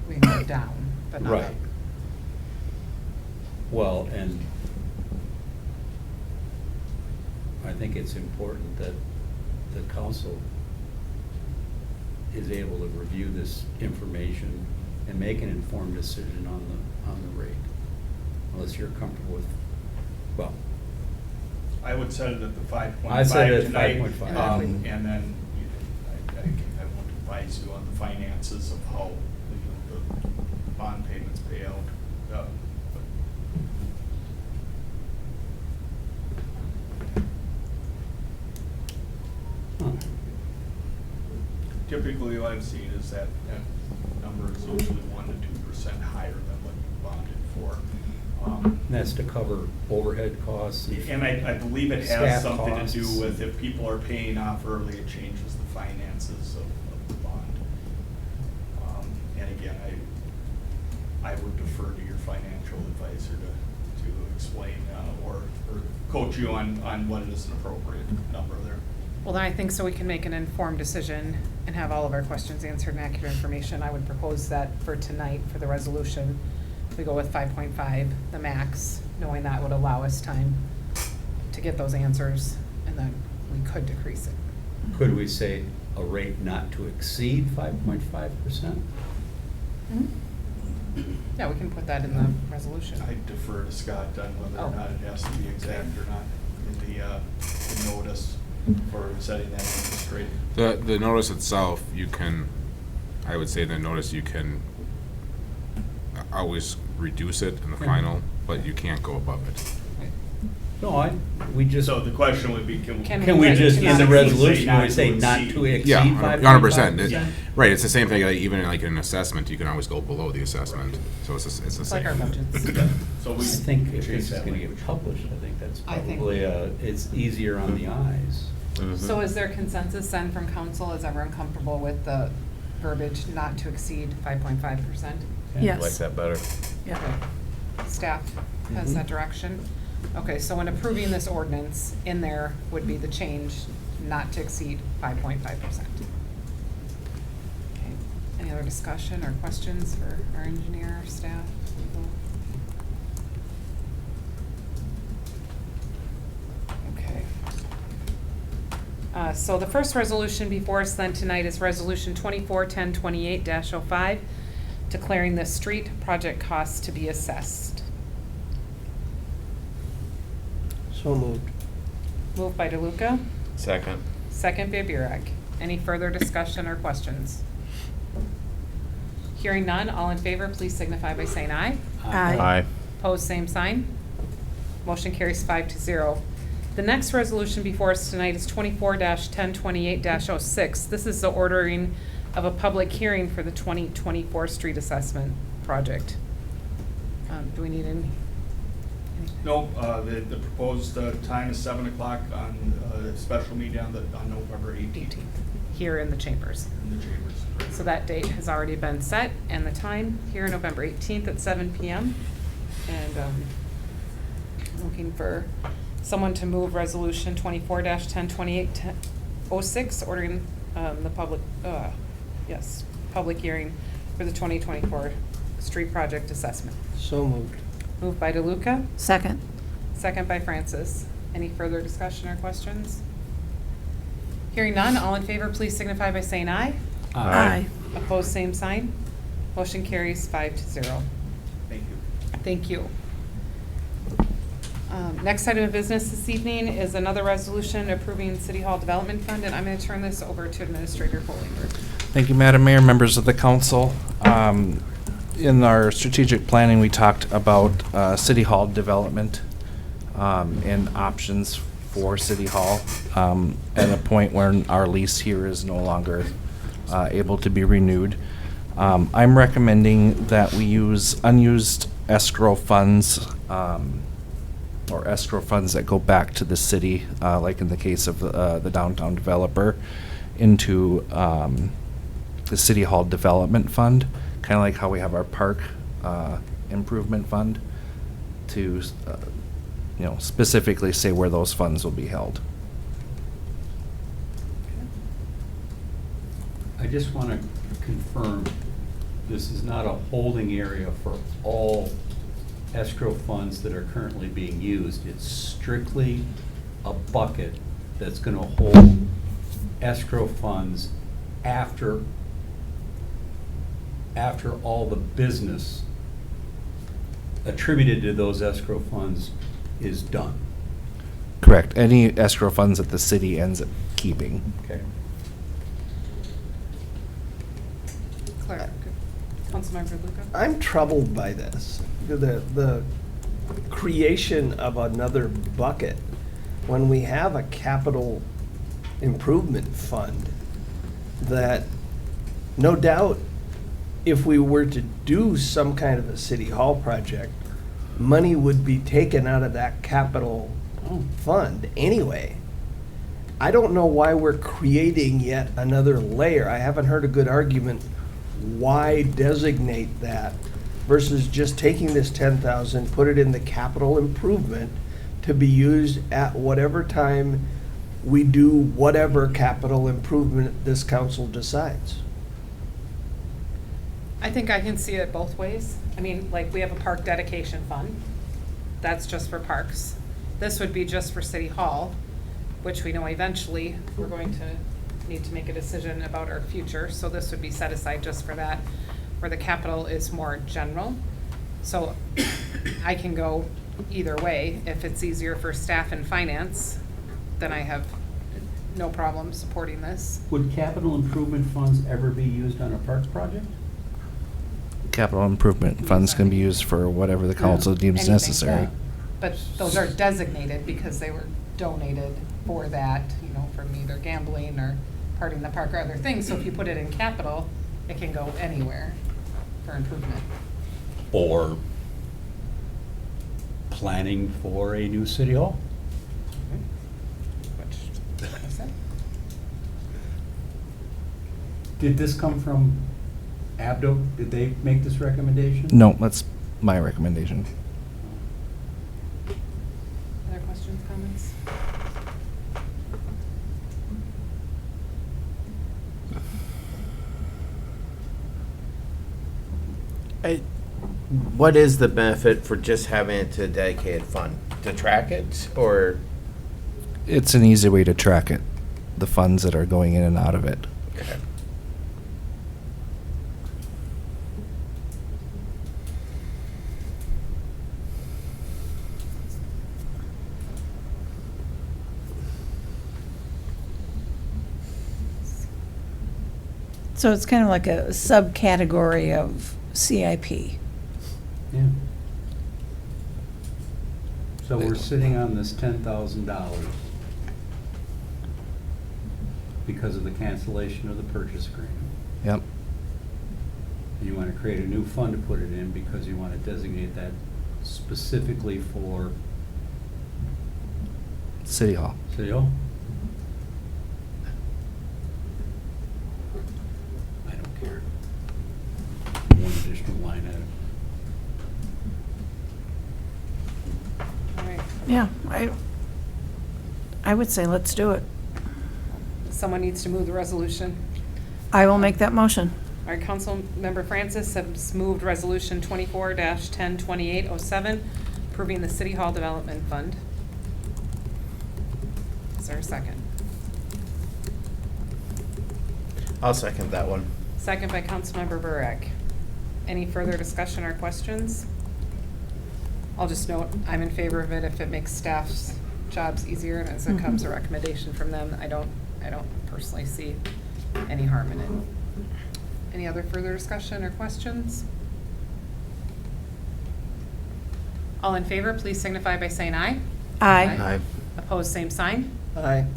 We can go down, but not Right. up. Well, and I think it's important that the council is able to review this information and make an informed decision on the rate. Unless you're comfortable with, well, I would set it at the 5.5 I set it at tonight, 5.5. and then I won't advise you on the finances of how the bond payments pay out. Typically, what I've seen is that number is usually 1 to 2% higher than what you bonded for. and that's to cover overhead costs. And I believe it staff has something to costs. do with if people are paying off early, it changes the finances of the bond. And again, I would defer to your financial advisor to explain or coach you on what is an appropriate number there. Well, then I think so we can make an informed decision and have all of our questions answered and accurate information. I would propose that for tonight, for the resolution, we go with 5.5, the max, knowing that would allow us time to get those answers, and then we could decrease it. Could we say a rate not to exceed 5.5%? Yeah, we can put that in the resolution. I defer to Scott on whether or not it has to be exact or not in the notice for setting that interest rate. The notice itself, you can, I would say the notice, you can always reduce it in the final, but you can't go above it. No, we just, So the question would be, can we just, in the resolution, we say not to exceed Yeah, 5.5%? 100%. Right, it's the same thing, like, even like in an assessment, you can always go below the assessment, so it's the It's same. like our budgets. so I we think if change this is that gonna language. get published, I think that's I think- probably, it's easier on the eyes. So is there consensus then from council? Is everyone comfortable with the verbiage not to exceed 5.5%? Yes. Like that better. Yeah. Staff has that direction? Okay, so when approving this ordinance, in there would be the change not to exceed 5.5%. Okay, any other discussion or questions for our engineer, staff, legal? Okay. So the first resolution before us then tonight is Resolution 24-1028-05, declaring the street project costs to be assessed. So moved. Moved by DeLuca, Second. second by Burek. Any further discussion or questions? Hearing none, all in favor, please signify by saying aye. Aye. Opposed, same sign. Motion carries 5-0. The next resolution before us tonight is 24-1028-06. This is the ordering of a public hearing for the 2024 street assessment project. Do we need any? No, the proposed time is 7 o'clock on a special meeting on November 18th 18th, here in the chambers. in the chambers. So that date has already been set, and the time here, November 18th at 7 PM. And looking for someone to move Resolution 24-1028-06, ordering the public hearing for the 2024 street project assessment. So moved. Moved by DeLuca, Second. second by Francis. Any further discussion or questions? Hearing none, all in favor, please signify by saying aye. Aye. Opposed, same sign. Motion carries 5-0. Thank you. Thank you. Next item of business this evening is another resolution approving City Hall Development Fund, and I'm going to turn this over to Administrator Follinger. Thank you, Madam Mayor, members of the council. In our strategic planning, we talked about City Hall development and options for City Hall at a point when our lease here is no longer able to be renewed. I'm recommending that we use unused escrow funds or escrow funds that go back to the city, like in the case of the downtown developer, into the City Hall Development Fund, kind of like how we have our park improvement fund, to specifically say where those funds will be held. I just want to confirm, this is not a holding area for all escrow funds that are currently being used. It's strictly a bucket that's going to hold escrow funds after all the business attributed to those escrow funds is done. Correct. Any escrow funds that the city ends up keeping. Okay. Clerk, Councilmember DeLuca. I'm troubled by this. The creation of another bucket when we have a capital improvement fund that, no doubt, if we were to do some kind of a city hall project, money would be taken out of that capital fund anyway. I don't know why we're creating yet another layer. I haven't heard a good argument why designate that versus just taking this 10,000, put it in the capital improvement to be used at whatever time we do whatever capital improvement this council decides. I think I can see it both ways. I mean, like, we have a park dedication fund. That's just for parks. This would be just for City Hall, which we know eventually we're going to need to make a decision about our future. So this would be set aside just for that, where the capital is more general. So I can go either way. If it's easier for staff and finance, then I have no problem supporting this. Would capital improvement funds ever be used on a park project? Capital improvement funds can be used for whatever the council deems Anything. necessary. But those are designated because they were donated for that, you know, from either gambling or parting the park or other things. So if you put it in capital, it can go anywhere for improvement. Or planning for a new city hall? Which, like I said, Did this come from Abdo? Did they make this recommendation? No, that's my recommendation. other questions, comments? What is the benefit for just having it to a dedicated fund? To track it, or? It's an easy way to track it, the funds that are going in and out of it. Okay. So it's kind of like a subcategory of CIP. Yeah. So we're sitting on this $10,000 because of the cancellation of the purchase agreement. Yep. You want to create a new fund to put it in because you want to designate that specifically for City Hall. City Hall? I don't care. One additional line item. All right. Yeah, I would say let's do it. Someone needs to move the resolution. I will make that motion. All right, Councilmember Francis has moved Resolution 24-102807, approving the City Hall Development Fund. Is there a second? I'll second that one. Second by Councilmember Burek. Any further discussion or questions? I'll just note, I'm in favor of it if it makes staff's jobs easier, and as it comes a recommendation from them, I don't personally see any harm in it. Any other further discussion or questions? All in favor, please signify by saying aye. Aye. Opposed, same sign. Aye.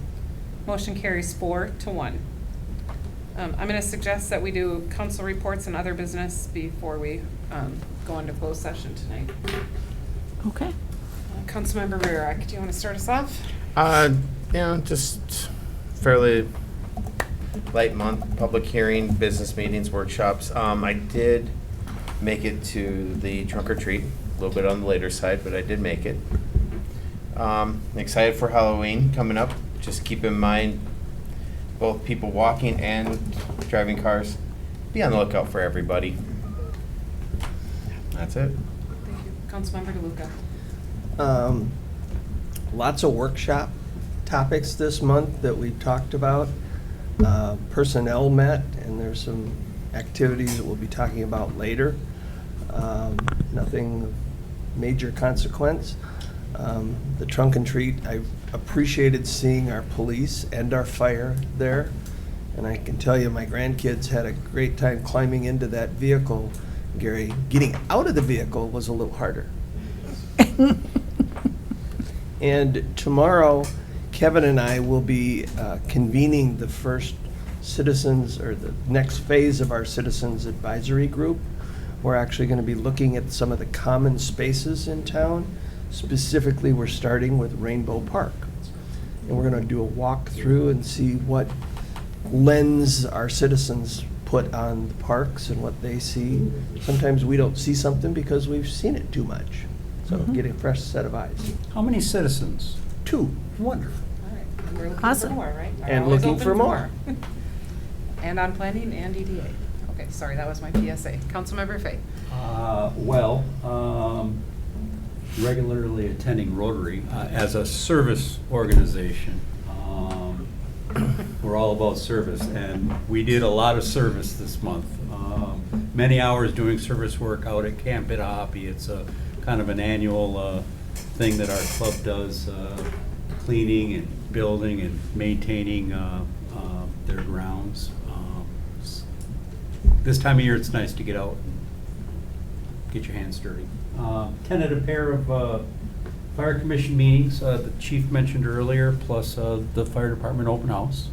Motion carries 4-1. I'm going to suggest that we do council reports and other business before we go into closed session tonight. Okay. Councilmember Burek, do you want to start us off? Just fairly light month, public hearing, business meetings, workshops. I did make it to the trunk or treat, a little bit on the later side, but I did make it. Excited for Halloween coming up. Just keep in mind, both people walking and driving cars, be on the lookout for everybody. That's it. Thank you. Councilmember DeLuca. Lots of workshop topics this month that we talked about. Personnel met, and there's some activities that we'll be talking about later. Nothing of major consequence. The trunk and treat, I appreciated seeing our police and our fire there. And I can tell you, my grandkids had a great time climbing into that vehicle, Gary. Getting out of the vehicle was a little harder. And tomorrow, Kevin and I will be convening the first citizens, or the next phase of our citizens advisory group. We're actually going to be looking at some of the common spaces in town. Specifically, we're starting with Rainbow Park. And we're going to do a walk through and see what lens our citizens put on the parks and what they see. Sometimes we don't see something because we've seen it too much. So get a fresh set of eyes. How many citizens? 2. Wonderful. All right, and we're looking for Awesome. more, right? Are And always looking open for more. And on planning and EDA. Okay, sorry, that was my PSA. Councilmember Fay. Well, regularly attending Rotary as a service organization. We're all about service, and we did a lot of service this month. Many hours doing service work out at Camp Ittahope. It's a kind of an annual thing that our club does, cleaning and building and maintaining their grounds. This time of year, it's nice to get out and get your hands dirty. Attended a pair of fire commission meetings the chief mentioned earlier, plus the fire department open house.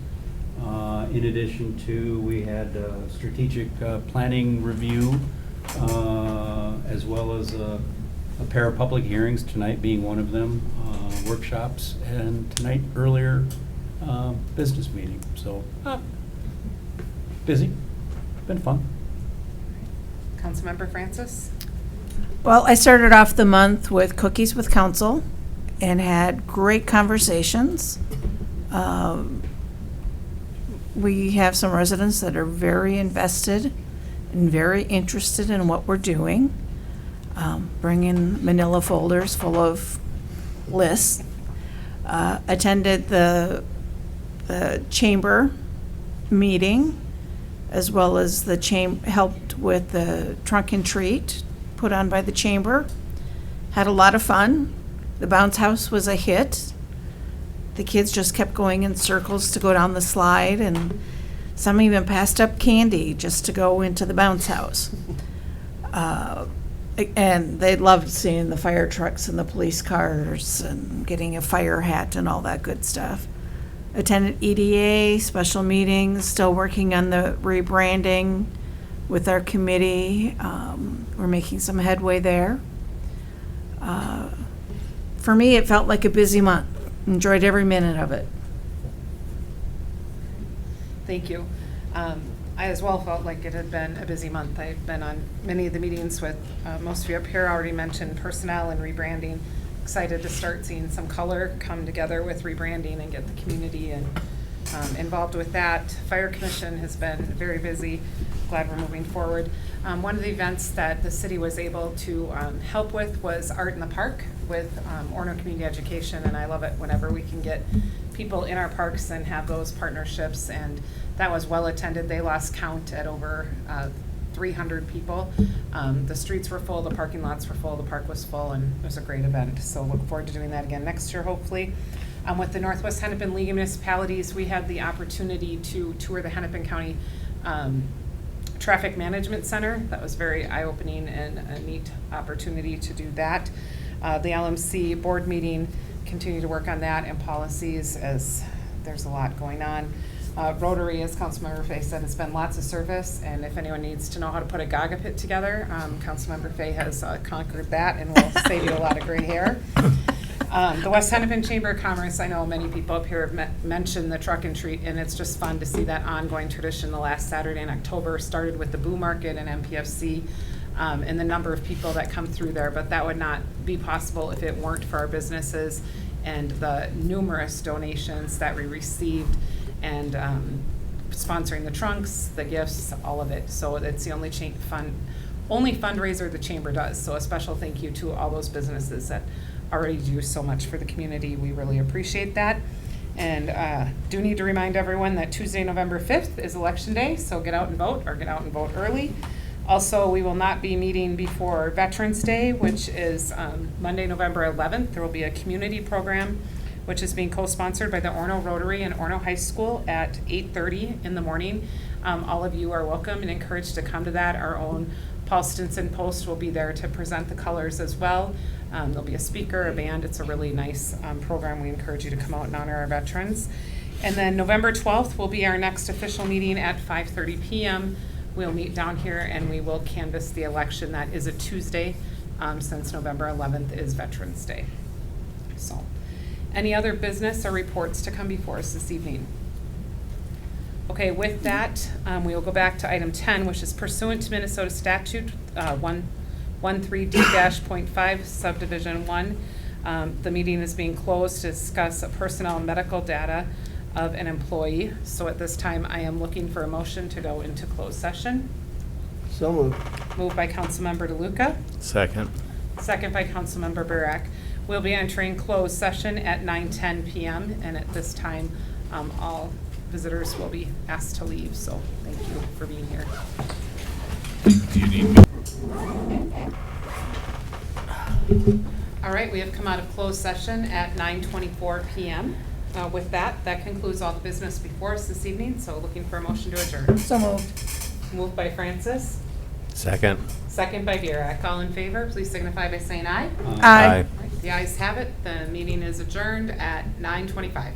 In addition to, we had strategic planning review, as well as a pair of public hearings, tonight being one of them, workshops, and tonight earlier business meeting. So busy, been fun. Councilmember Francis. Well, I started off the month with Cookies with Council and had great conversations. We have some residents that are very invested and very interested in what we're doing. Bringing manila folders full of lists. Attended the chamber meeting, as well as the helped with the trunk and treat put on by the chamber. Had a lot of fun. The bounce house was a hit. The kids just kept going in circles to go down the slide, and some even passed up candy just to go into the bounce house. And they loved seeing the fire trucks and the police cars and getting a fire hat and all that good stuff. Attended EDA, special meetings, still working on the rebranding with our committee. We're making some headway there. For me, it felt like a busy month. Enjoyed every minute of it. Thank you. I as well felt like it had been a busy month. I've been on many of the meetings with, most of you up here already mentioned personnel and rebranding. Excited to start seeing some color come together with rebranding and get the community involved with that. Fire Commission has been very busy. Glad we're moving forward. One of the events that the city was able to help with was Art in the Park with Orono Community Education, and I love it whenever we can get people in our parks and have those partnerships, and that was well attended. They lost count at over 300 people. The streets were full, the parking lots were full, the park was full, and it was a great event. So look forward to doing that again next year, hopefully. With the Northwest Hennepin League of Municipalities, we had the opportunity to tour the Hennepin County Traffic Management Center. That was very eye-opening and a neat opportunity to do that. The LMC board meeting, continue to work on that and policies as there's a lot going on. Rotary, as Councilmember Fay said, has been lots of service, and if anyone needs to know how to put a Gaga pit together, Councilmember Fay has conquered that and will save you a lot of gray hair. The West Hennepin Chamber of Commerce, I know many people up here have mentioned the truck and treat, and it's just fun to see that ongoing tradition. The last Saturday in October started with the Boo Market and MPFC, and the number of people that come through there, but that would not be possible if it weren't for our businesses and the numerous donations that we received, and sponsoring the trunks, the gifts, all of it. So it's the only fundraiser the chamber does. So a special thank you to all those businesses that already do so much for the community. We really appreciate that. And do need to remind everyone that Tuesday, November 5th is Election Day, so get out and vote, or get out and vote early. Also, we will not be meeting before Veterans Day, which is Monday, November 11th. There will be a community program which is being co-sponsored by the Orono Rotary and Orono High School at 8:30 in the morning. All of you are welcome and encouraged to come to that. Our own Paul Stinson Post will be there to present the colors as well. There'll be a speaker, a band. It's a really nice program. We encourage you to come out and honor our veterans. And then November 12th will be our next official meeting at 5:30 p.m. We'll meet down here and we will canvass the election. That is a Tuesday, since November 11th is Veterans Day. So, any other business or reports to come before us this evening? Okay, with that, we will go back to item 10, which is pursuant to Minnesota statute 113D-.5 subdivision 1. The meeting is being closed to discuss personnel and medical data of an employee. So at this time, I am looking for a motion to go into closed session. So moved. Moved by Councilmember DeLuca, Second. second by Councilmember Burak. We'll be entering closed session at 9:10 PM, and at this time, all visitors will be asked to leave, so thank you for being here. Do you need me? All right, we have come out of closed session at 9:24 PM. With that, that concludes all the business before us this evening, so looking for a motion to adjourn. So moved. Moved by Francis, Second. second by Burak. All in favor, please signify by saying aye. Aye. All right, the ayes have it. The meeting is adjourned at 9:25.